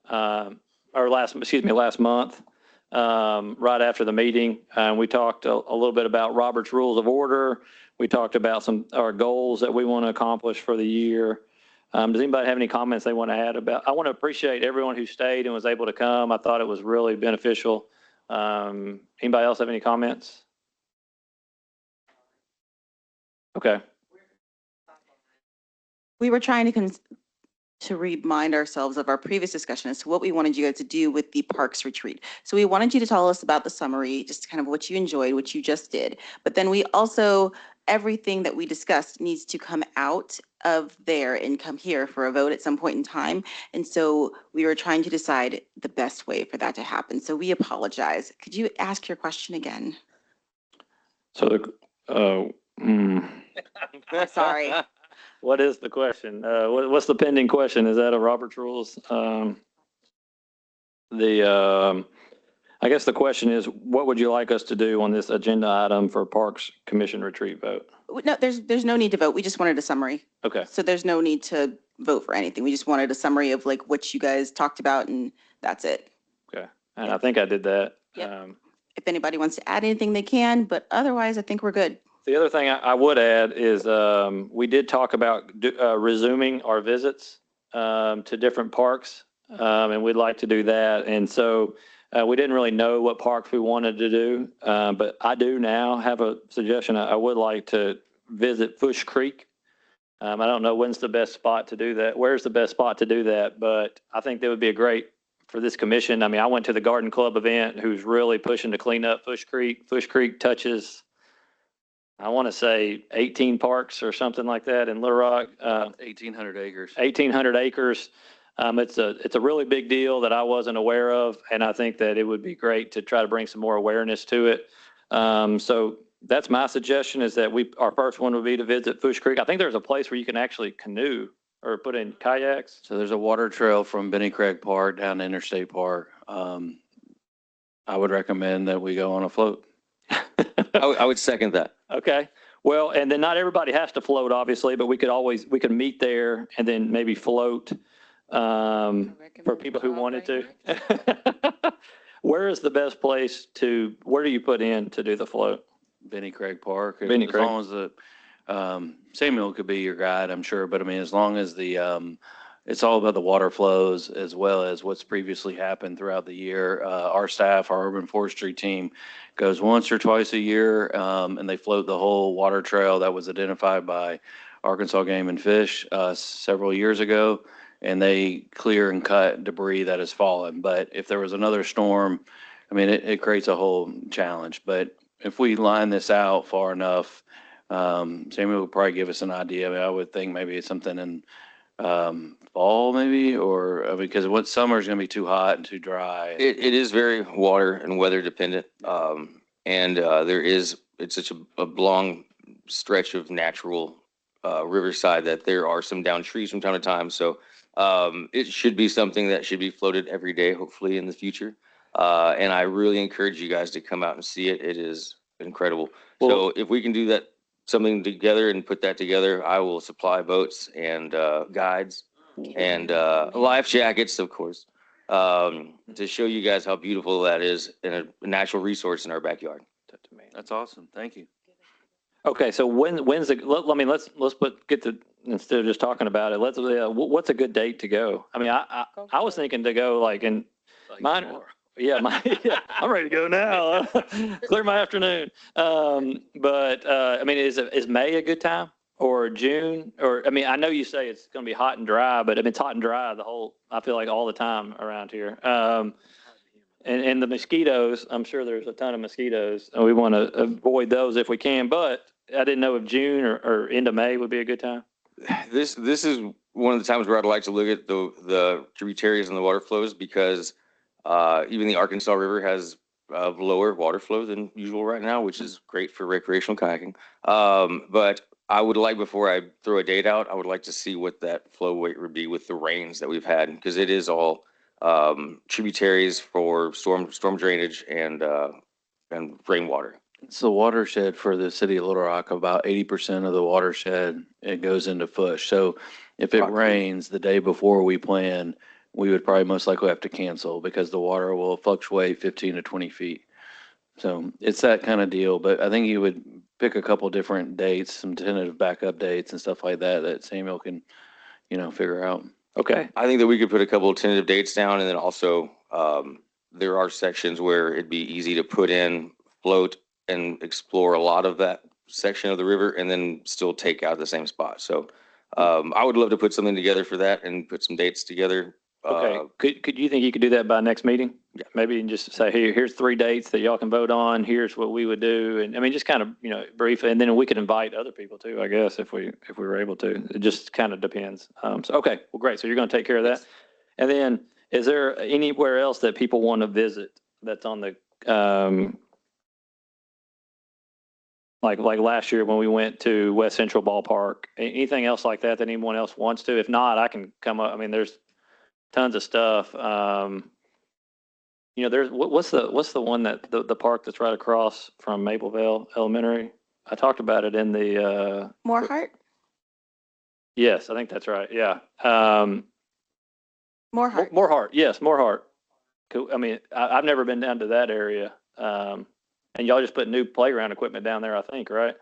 Last month, right after the meeting. We talked a little bit about Robert's Rules of Order. We talked about our goals that we want to accomplish for the year. Does anybody have any comments they want to add about? I want to appreciate everyone who stayed and was able to come. I thought it was really beneficial. Anybody else have any comments? Okay. We were trying to remind ourselves of our previous discussion as to what we wanted you guys to do with the parks retreat. So we wanted you to tell us about the summary, just kind of what you enjoyed, what you just did. But then we also, everything that we discussed needs to come out of there and come here for a vote at some point in time. And so we were trying to decide the best way for that to happen. So we apologize. Could you ask your question again? So Sorry. what is the question? What's the pending question? Is that a Robert's Rules? I guess the question is, what would you like us to do on this agenda item for Parks Commission retreat vote? No, there's no need to vote. We just wanted a summary. Okay. So there's no need to vote for anything. We just wanted a summary of like what you guys talked about and that's it. Okay. And I think I did that. Yep. If anybody wants to add anything, they can, but otherwise I think we're good. The other thing I would add is we did talk about resuming our visits to different parks, and we'd like to do that. And so we didn't really know what parks we wanted to do, but I do now have a suggestion. I would like to visit Fush Creek. I don't know when's the best spot to do that. Where's the best spot to do that? But I think that would be a great for this commission. I mean, I went to the Garden Club event who's really pushing to clean up Fush Creek. Fush Creek touches, I want to say 18 parks or something like that in Little Rock. 1,800 acres. 1,800 acres. It's a really big deal that I wasn't aware of, and I think that it would be great to try to bring some more awareness to it. So that's my suggestion is that our first one would be to visit Fush Creek. I think there's a place where you can actually canoe or put in kayaks. So there's a water trail from Benny Craig Park down to Interstate Park. I would recommend that we go on a float. I would second that. Okay. Well, and then not everybody has to float, obviously, but we could meet there and then maybe float for people who wanted to. Where is the best place where do you put in to do the float? Benny Craig Park. Benny as Craig. long as Samuel could be your guide, I'm sure. But I mean, as long as it's all about the water flows as well as what's previously happened throughout the year. Our staff, our urban forestry team goes once or twice a year and they float the whole water trail that was identified by Arkansas Game and Fish several years ago. And they clear and cut debris that has fallen. But if there was another storm, I mean, it creates a whole challenge. But if we line this out far enough, Samuel would probably give us an idea. I mean, I would think maybe it's something in fall maybe, or because what summer is going to be too hot and too dry. It is very water and weather dependent. It's such a long stretch of natural riverside that there are some downed trees from time to time. So it should be something that should be floated every day, hopefully in the future. And I really encourage you guys to come out and see it. It is incredible. So if we can do something together and put that together, I will supply boats and guides and life jackets, of course, to show you guys how beautiful that is and a natural resource in our backyard. That's awesome. Thank you. Okay, so when's instead of just talking about it, what's a good date to go? I mean, I was thinking to go like in mine. Yeah, I'm ready to go now. Clear my afternoon. I mean, is May a good time or June? Or, I mean, I know you say it's going to be hot and dry, but I mean, it's hot and dry I feel like all the time around here. And the mosquitoes, I'm sure there's a ton of mosquitoes and we want to avoid those if we can, but I didn't know if June or into May would be a good time. This is one of the times where I'd like to look at the tributaries and the water flows because even the Arkansas River has lower water flow than usual right now, which is great for recreational kayaking. But I would like, before I throw a date out, I would like to see what that flow rate would be with the rains that we've had, because it is all tributaries for storm drainage and rainwater. It's the watershed for the city of Little Rock. About 80% of the watershed, it goes into Fush. So if it rains the day before we plan, we would probably most likely have to cancel because the water will fluctuate 15 to 20 feet. So it's that kind of deal, but I think you would pick a couple different dates, some tentative backup dates and stuff like that, that Samuel can, figure out. Okay. I think that we could put a couple of tentative dates down, and then also there are sections where it'd be easy to put in, float, and explore a lot of that section of the river, and then still take out the same spot. So I would love to put something together for that and put some dates together. Okay. Could you think you could do that by next meeting? Yeah. Maybe you can just say, hey, here's 3 dates that y'all can vote on. Here's what we would do. And I mean, just kind of, brief. And then we could invite other people too, I guess, if we were able to. It just kind of depends. Okay. Well, great. So you're going to take care of that. And then is there anywhere else that people want to visit that's on the, like last year when we went to West Central Ballpark, anything else like that anyone else wants to? If not, I can come up. I mean, there's tons of stuff. There's what's the one that the park that's right across from Mapleville Elementary? I talked about it in the Moorheart? yes, I think that's right. Yeah. Moorheart. Moorheart. Yes, Moorheart. Cool. I mean, I've never been down to that area. And y'all just put new playground equipment down there, I think, right?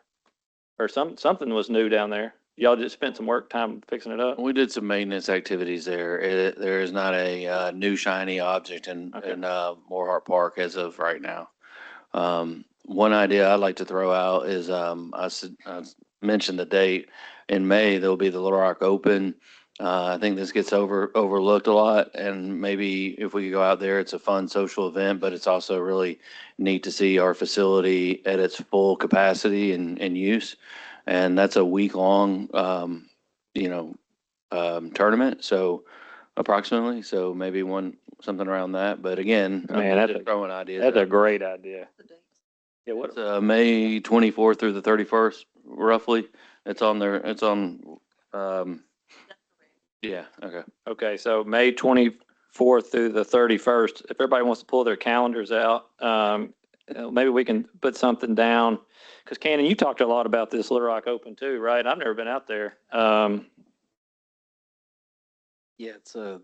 Or something was new down there. Y'all just spent some work time fixing it up. We did some maintenance activities there. There is not a new shiny object in Moorheart Park as of right now. One idea I'd like to throw out is I mentioned the date. In May, there'll be the Little Rock Open. I think this gets overlooked a lot, and maybe if we could go out there, it's a fun social event, but it's also really neat to see our facility at its full capacity and use. And that's a week-long, tournament. So approximately, so maybe something around that. But again, Man, I'm just throwing ideas. That's a out. great idea. Yeah, what? It's May 24th through the 31st, roughly. It's on there. It's on. Yeah. Okay. Okay, so May 24th through the 31st. If everybody wants to pull their calendars out, maybe we can put something down. Because Cannon, you talked a lot about this Little Rock Open too, right? I've never been out there. Yeah, it's a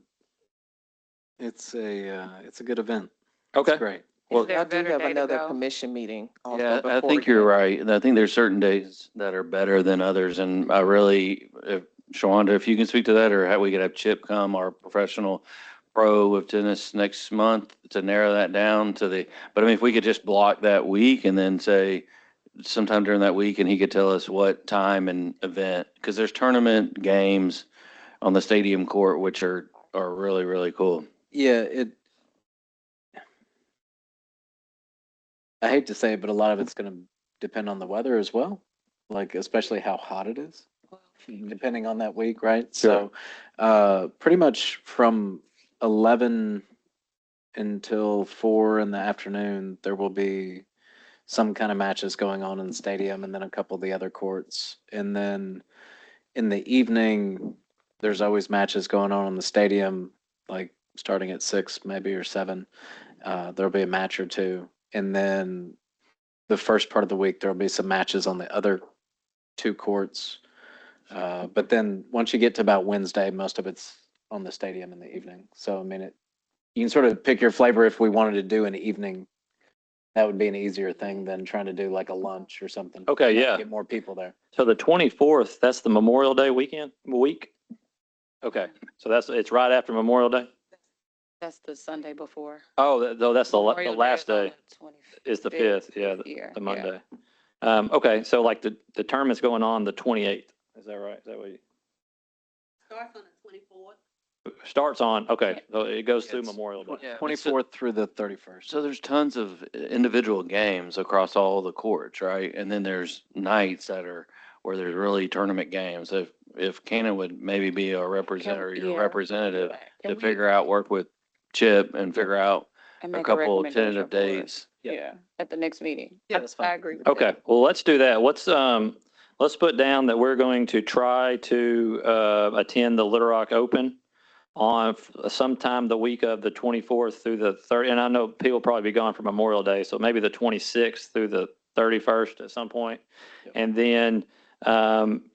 good event. Okay. It's great. Well, I do have another commission meeting. also Yeah, I before think you. you're right. And I think there's certain days that are better than others. And I really, Shawanda, if you can speak to that, or how we could have Chip come, our professional pro of tennis next month, to narrow that down but I mean, if we could just block that week and then say sometime during that week, and he could tell us what time and event, because there's tournament games on the stadium court, which are really, really cool. Yeah, I hate to say it, but a lot of it's going to depend on the weather as well, like especially how hot it is, depending on that week, right? Sure. So pretty much from 11 until 4 in the afternoon, there will be some kind of matches going on in the stadium, and then a couple of the other courts. And then in the evening, there's always matches going on in the stadium, like starting at 6 maybe or 7. There'll be a match or two. And then the first part of the week, there'll be some matches on the other 2 courts. But then once you get to about Wednesday, most of it's on the stadium in the evening. So, I mean, you can sort of pick your flavor. If we wanted to do an evening, that would be an easier thing than trying to do like a lunch or something. Okay, yeah. Get more people there. So the 24th, that's the Memorial Day week? Okay, so it's right after Memorial Day? That's the Sunday before. Oh, that's the Memorial last is on day the 25th is the 5th, yeah, year, the yeah. Monday. Okay, so like the tournament's going on the 28th, is that right? Is that what you? Starts on the 24th. Starts on, okay, so it goes through Memorial Day. Yeah, 24th through the 31st. So there's tons of individual games across all the courts, right? And then there's nights where there's really tournament games. if Cannon would maybe be a representative, or your yeah. representative Can to we- figure out, work with Chip and figure out and a make couple of recommendation tentative for us. dates. Yeah, at the next meeting. Yeah, I- that's fine. I agree with that. Okay, well, let's do that. Let's put down that we're going to try to attend the Little Rock Open on sometime the week of the 24th through the 30th. And I know people will probably be gone for Memorial Day, so maybe the 26th through the 31st at some point. Yep. And then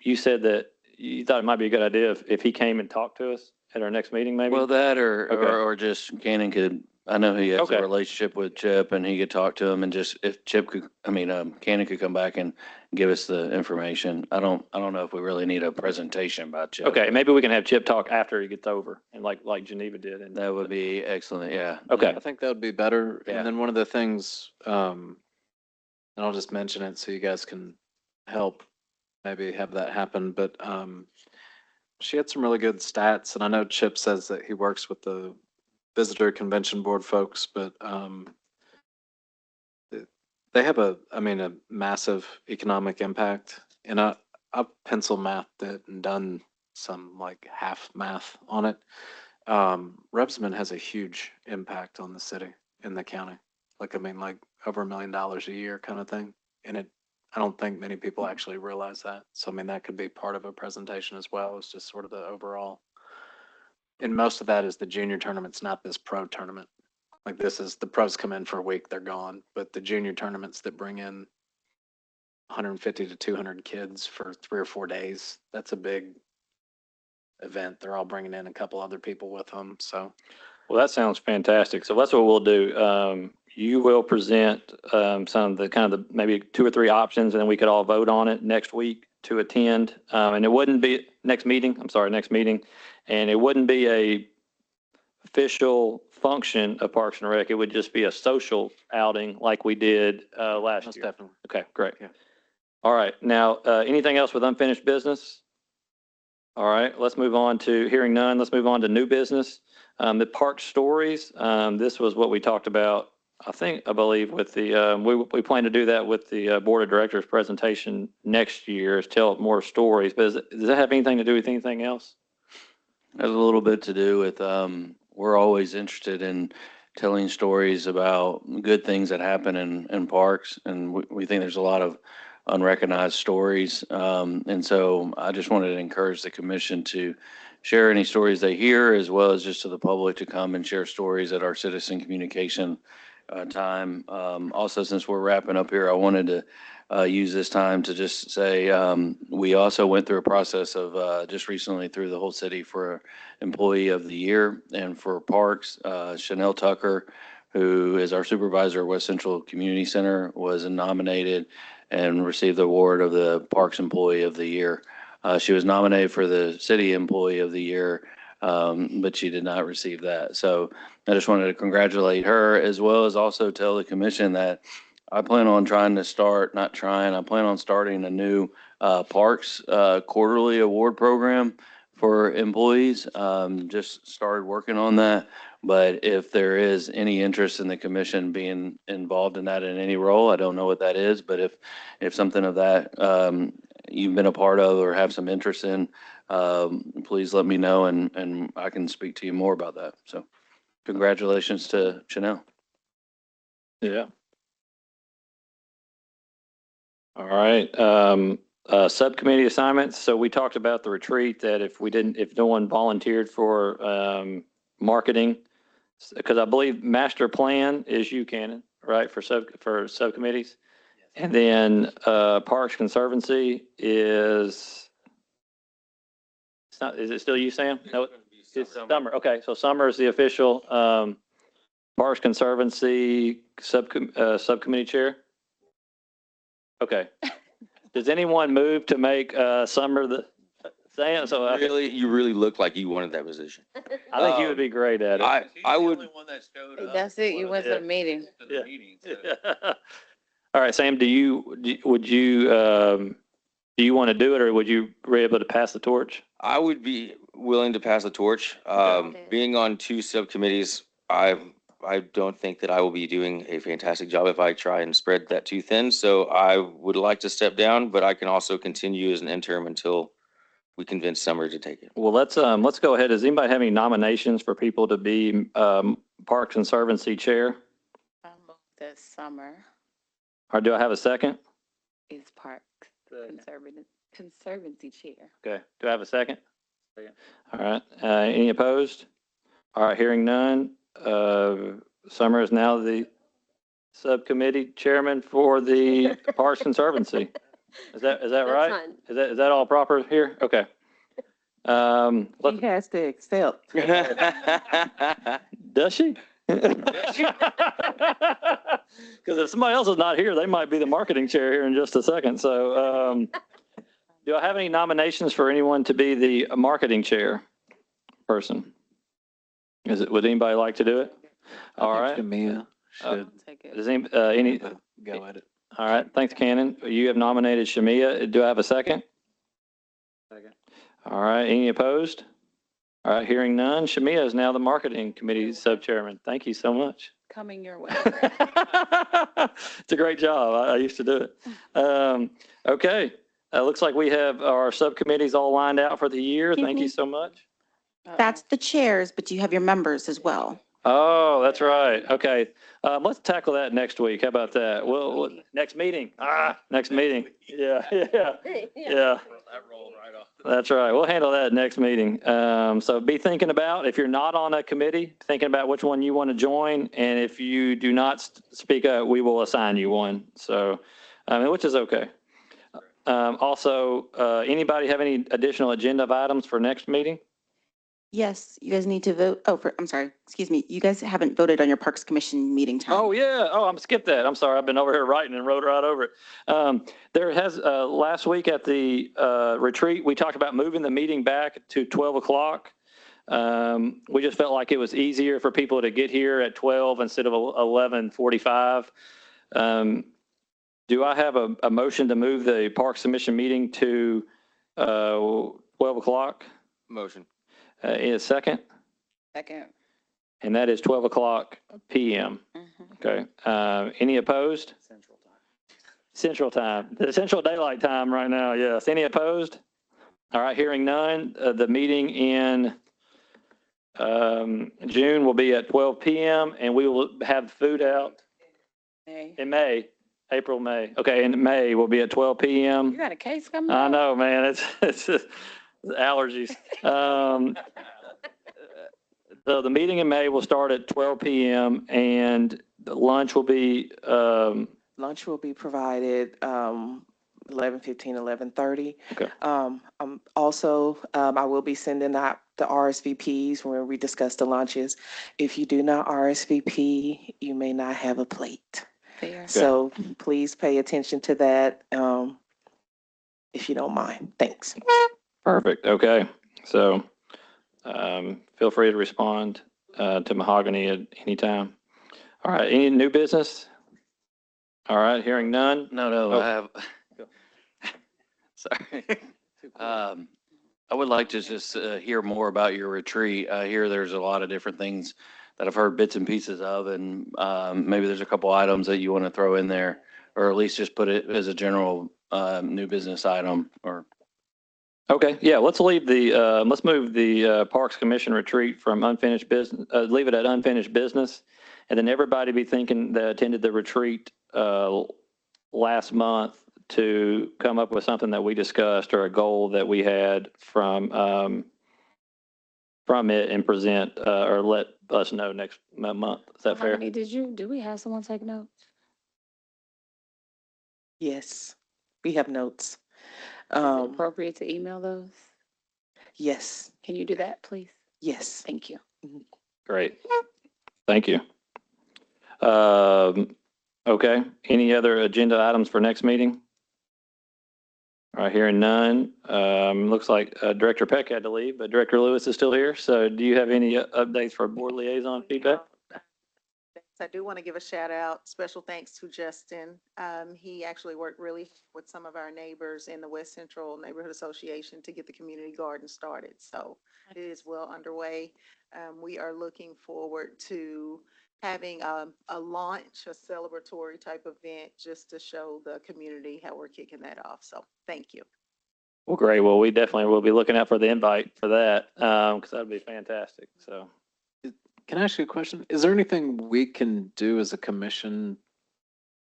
you said that you thought it might be a good idea if he came and talked to us at our next meeting, maybe? Well, that or, Okay. or just Cannon could, I know he has Okay. a relationship with Chip and he could talk to him and just, if Chip could, Cannon could come back and give us the information. I don't know if we really need a presentation by Chip. Okay, maybe we can have Chip talk after he gets over and like Geneva did. And That would be excellent, yeah. Okay. I think that would be better. Yeah. And then one of the things, and I'll just mention it so you guys can help maybe have that happen, but she had some really good stats, and I know Chip says that he works with the Visitor Convention Board folks, but they have a massive economic impact. And I've pencil mathed it and done some like half math on it. Rebsamen has a huge impact on the city and the county. Like over $1 million a year kind of thing. And I don't think many people actually realize that. So that could be part of a presentation as well. It's just sort of the overall. And most of that is the junior tournaments, not this pro tournament. Like this is the pros come in for a week, they're gone. But the junior tournaments that bring in 150 to 200 kids for 3 or 4 days, that's a big event. They're all bringing in a couple other people with them. So Well, that sounds fantastic. So that's what we'll do. You will present some of the kind of maybe 2 or 3 options, and then we could all vote on it next week to attend. And it wouldn't be next meeting, and it wouldn't be a official function of Parks and Rec. It would just be a social outing like we did last most year. definitely. Okay, great. Yeah. All right. Now, anything else with unfinished business? All right, let's move on to, hearing none, let's move on to new business. The park stories, this was what we talked about, I believe with the, we plan to do that with the Board of Directors presentation next year, is tell more stories. But does that have anything to do with anything else? Has a little bit to do with, we're always interested in telling stories about good things that happen in parks. And we think there's a lot of unrecognized stories. And so I just wanted to encourage the commission to share any stories they hear, as well as just to the public to come and share stories at our citizen communication time. Also, since we're wrapping up here, I wanted to use this time to just say, we also went through a process of just recently through the whole city for Employee of the Year, and for parks, Chanel Tucker, who is our supervisor at West Central Community Center, was nominated and received the award of the Parks Employee of the Year. She was nominated for the City Employee of the Year, but she did not receive that. So I just wanted to congratulate her, as well as also tell the commission that I plan on I plan on starting a new Parks quarterly award program for employees. Just started working on that. But if there is any interest in the commission being involved in that in any role, I don't know what that is, but if something of that you've been a part of or have some interest in, please let me know and I can speak to you more about that. So congratulations to Chanel. Yeah. All right. Subcommittee assignments. So we talked about the retreat, that if no one volunteered for marketing, because I believe master plan is you, Cannon, right, for subcommittees? And then Parks Conservancy is, it's not, is it still you, Sam? No, it's Summer. Okay, so Summer is the official Parks Conservancy subcommittee chair? Okay. Does anyone move to make Summer the, Sam? So You really look like you wanted that position. I think you would be great at it. I would. That's it, you went to the meeting. Yeah. All right, Sam, do you want to do it, or would you be able to pass the torch? I would be willing to pass the torch. Being on 2 subcommittees, I don't think that I will be doing a fantastic job if I try and spread that too thin. So I would like to step down, but I can also continue as an interim until we convinced Summer to take it. Well, let's go ahead. Does anybody have any nominations for people to be Parks Conservancy Chair? I move this summer Or do I have a second? is Parks Conservancy Chair. Okay. Do I have a second? All right. Any opposed? All right. Hearing none. Summer is now the subcommittee chairman for the Parks Conservancy. Is that That's right? fine. Is that all proper here? Okay. He has to accept. Does she? Because if somebody else is not here, they might be the marketing chair here in just a second. So, do I have any nominations for anyone to be the marketing chair person? Would anybody like to do it? All right. Mia should I'll take it. Does any? go at it. All right. Thanks, Cannon. You have nominated Shamia. Do I have a second? Second. All right. Any opposed? All right. Hearing none. Shamia is now the marketing committee sub-chairman. Thank you so much. Coming your way. It's a great job. I used to do it. Okay. Looks like we have our subcommittees all lined out for the year. Thank you so much. That's the chairs, but you have your members as well. Oh, that's right. Okay. Let's tackle that next week. How about that? Well, next meeting. Next meeting. Yeah. Yeah. That's right. We'll handle that next meeting. So be thinking about, if you're not on a committee, thinking about which one you want to join. And if you do not speak up, we will assign you one. So, which is okay. Also, anybody have any additional agenda items for next meeting? Yes, you guys need to vote. I'm sorry, excuse me. You guys haven't voted on your Parks Commission meeting time. Oh, yeah. Oh, I'm skipped that. I'm sorry. I've been over here writing and wrote right over it. There has, last week at the retreat, we talked about moving the meeting back to 12 o'clock. We just felt like it was easier for people to get here at 12 instead of 11:45. Do I have a motion to move the Parks Commission meeting to 12 o'clock? Motion. In a second? Second. And that is 12 o'clock PM. Okay. Any opposed? Central time. The Central Daylight Time right now, yes. Any opposed? All right, hearing none. The meeting in June will be at 12 PM, and we will have food out in May, April, May. Okay, in May, we'll be at 12 You PM. got a case coming I up? know, man. It's just allergies. So the meeting in May will start at 12 PM, and the lunch will be, Lunch will be provided 11:15, 11:30. Okay. Also, I will be sending out the RSVPs when we discuss the lunches. If you do not RSVP, you may not have a plate. Fair. So please pay attention to that, if you don't mind. Thanks. perfect. Okay. So feel free to respond to Mahogany at any time. All right. Any new business? All right. Hearing none. No, Oh. I have, sorry. I would like to just hear more about your retreat. I hear there's a lot of different things that I've heard bits and pieces of, and maybe there's a couple items that you want to throw in there, or at least just put it as a general new business item, or. Okay. Yeah. Let's leave let's move the Parks Commission retreat from unfinished business, leave it at unfinished business. And then everybody be thinking that attended the retreat last month to come up with something that we discussed or a goal that we had from it and present or let us know next month. Is that fair? Mahogany, do we have someone take notes? Yes, we have notes. Is it appropriate to email those? Yes, Can you do that, please? yes. Thank you. Great. Thank you. Okay. Any other agenda items for next meeting? All right, hearing none. Looks like Director Peck had to leave, but Director Lewis is still here. So do you have any updates for board liaison feedback? I do want to give a shout out, special thanks to Justin. He actually worked really hard with some of our neighbors in the West Central Neighborhood Association to get the community garden started. So it is well underway. We are looking forward to having a launch, a celebratory type event just to show the community how we're kicking that off. So thank you. Well, great. Well, we definitely will be looking out for the invite for that, because that'd be fantastic. So, Can I ask you a question? Is there anything we can do as a commission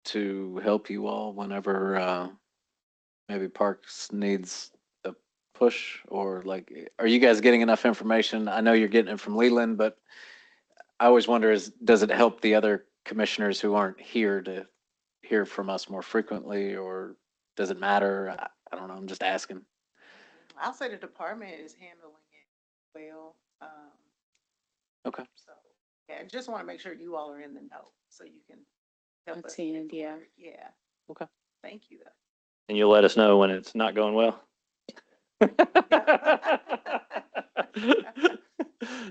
to help you all whenever maybe Parks needs a push, or like, are you guys getting enough information? I know you're getting it from Leland, but I always wonder does it help the other commissioners who aren't here to hear from us more frequently, or does it matter? I don't know. I'm just asking. I'll say the department is handling it well. Okay. So, yeah, just want to make sure you all are in the know so you can help us. Let's see, move yeah. forward. Yeah. Okay. Thank you though. and you'll let us know when it's not going well.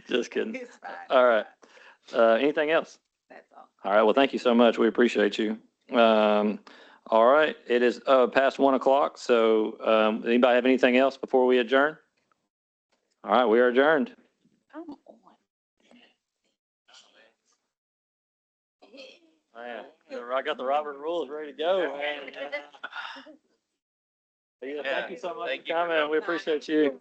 Just kidding. It's fine. All right. Anything else? That's all. All right. Well, thank you so much. We appreciate you. All right. It is past 1 o'clock. So anybody have anything else before we adjourn? All right. We are adjourned. Come on. Man, I got the Robert rules ready to go, man. Yeah, thank you so much for coming. We appreciate you.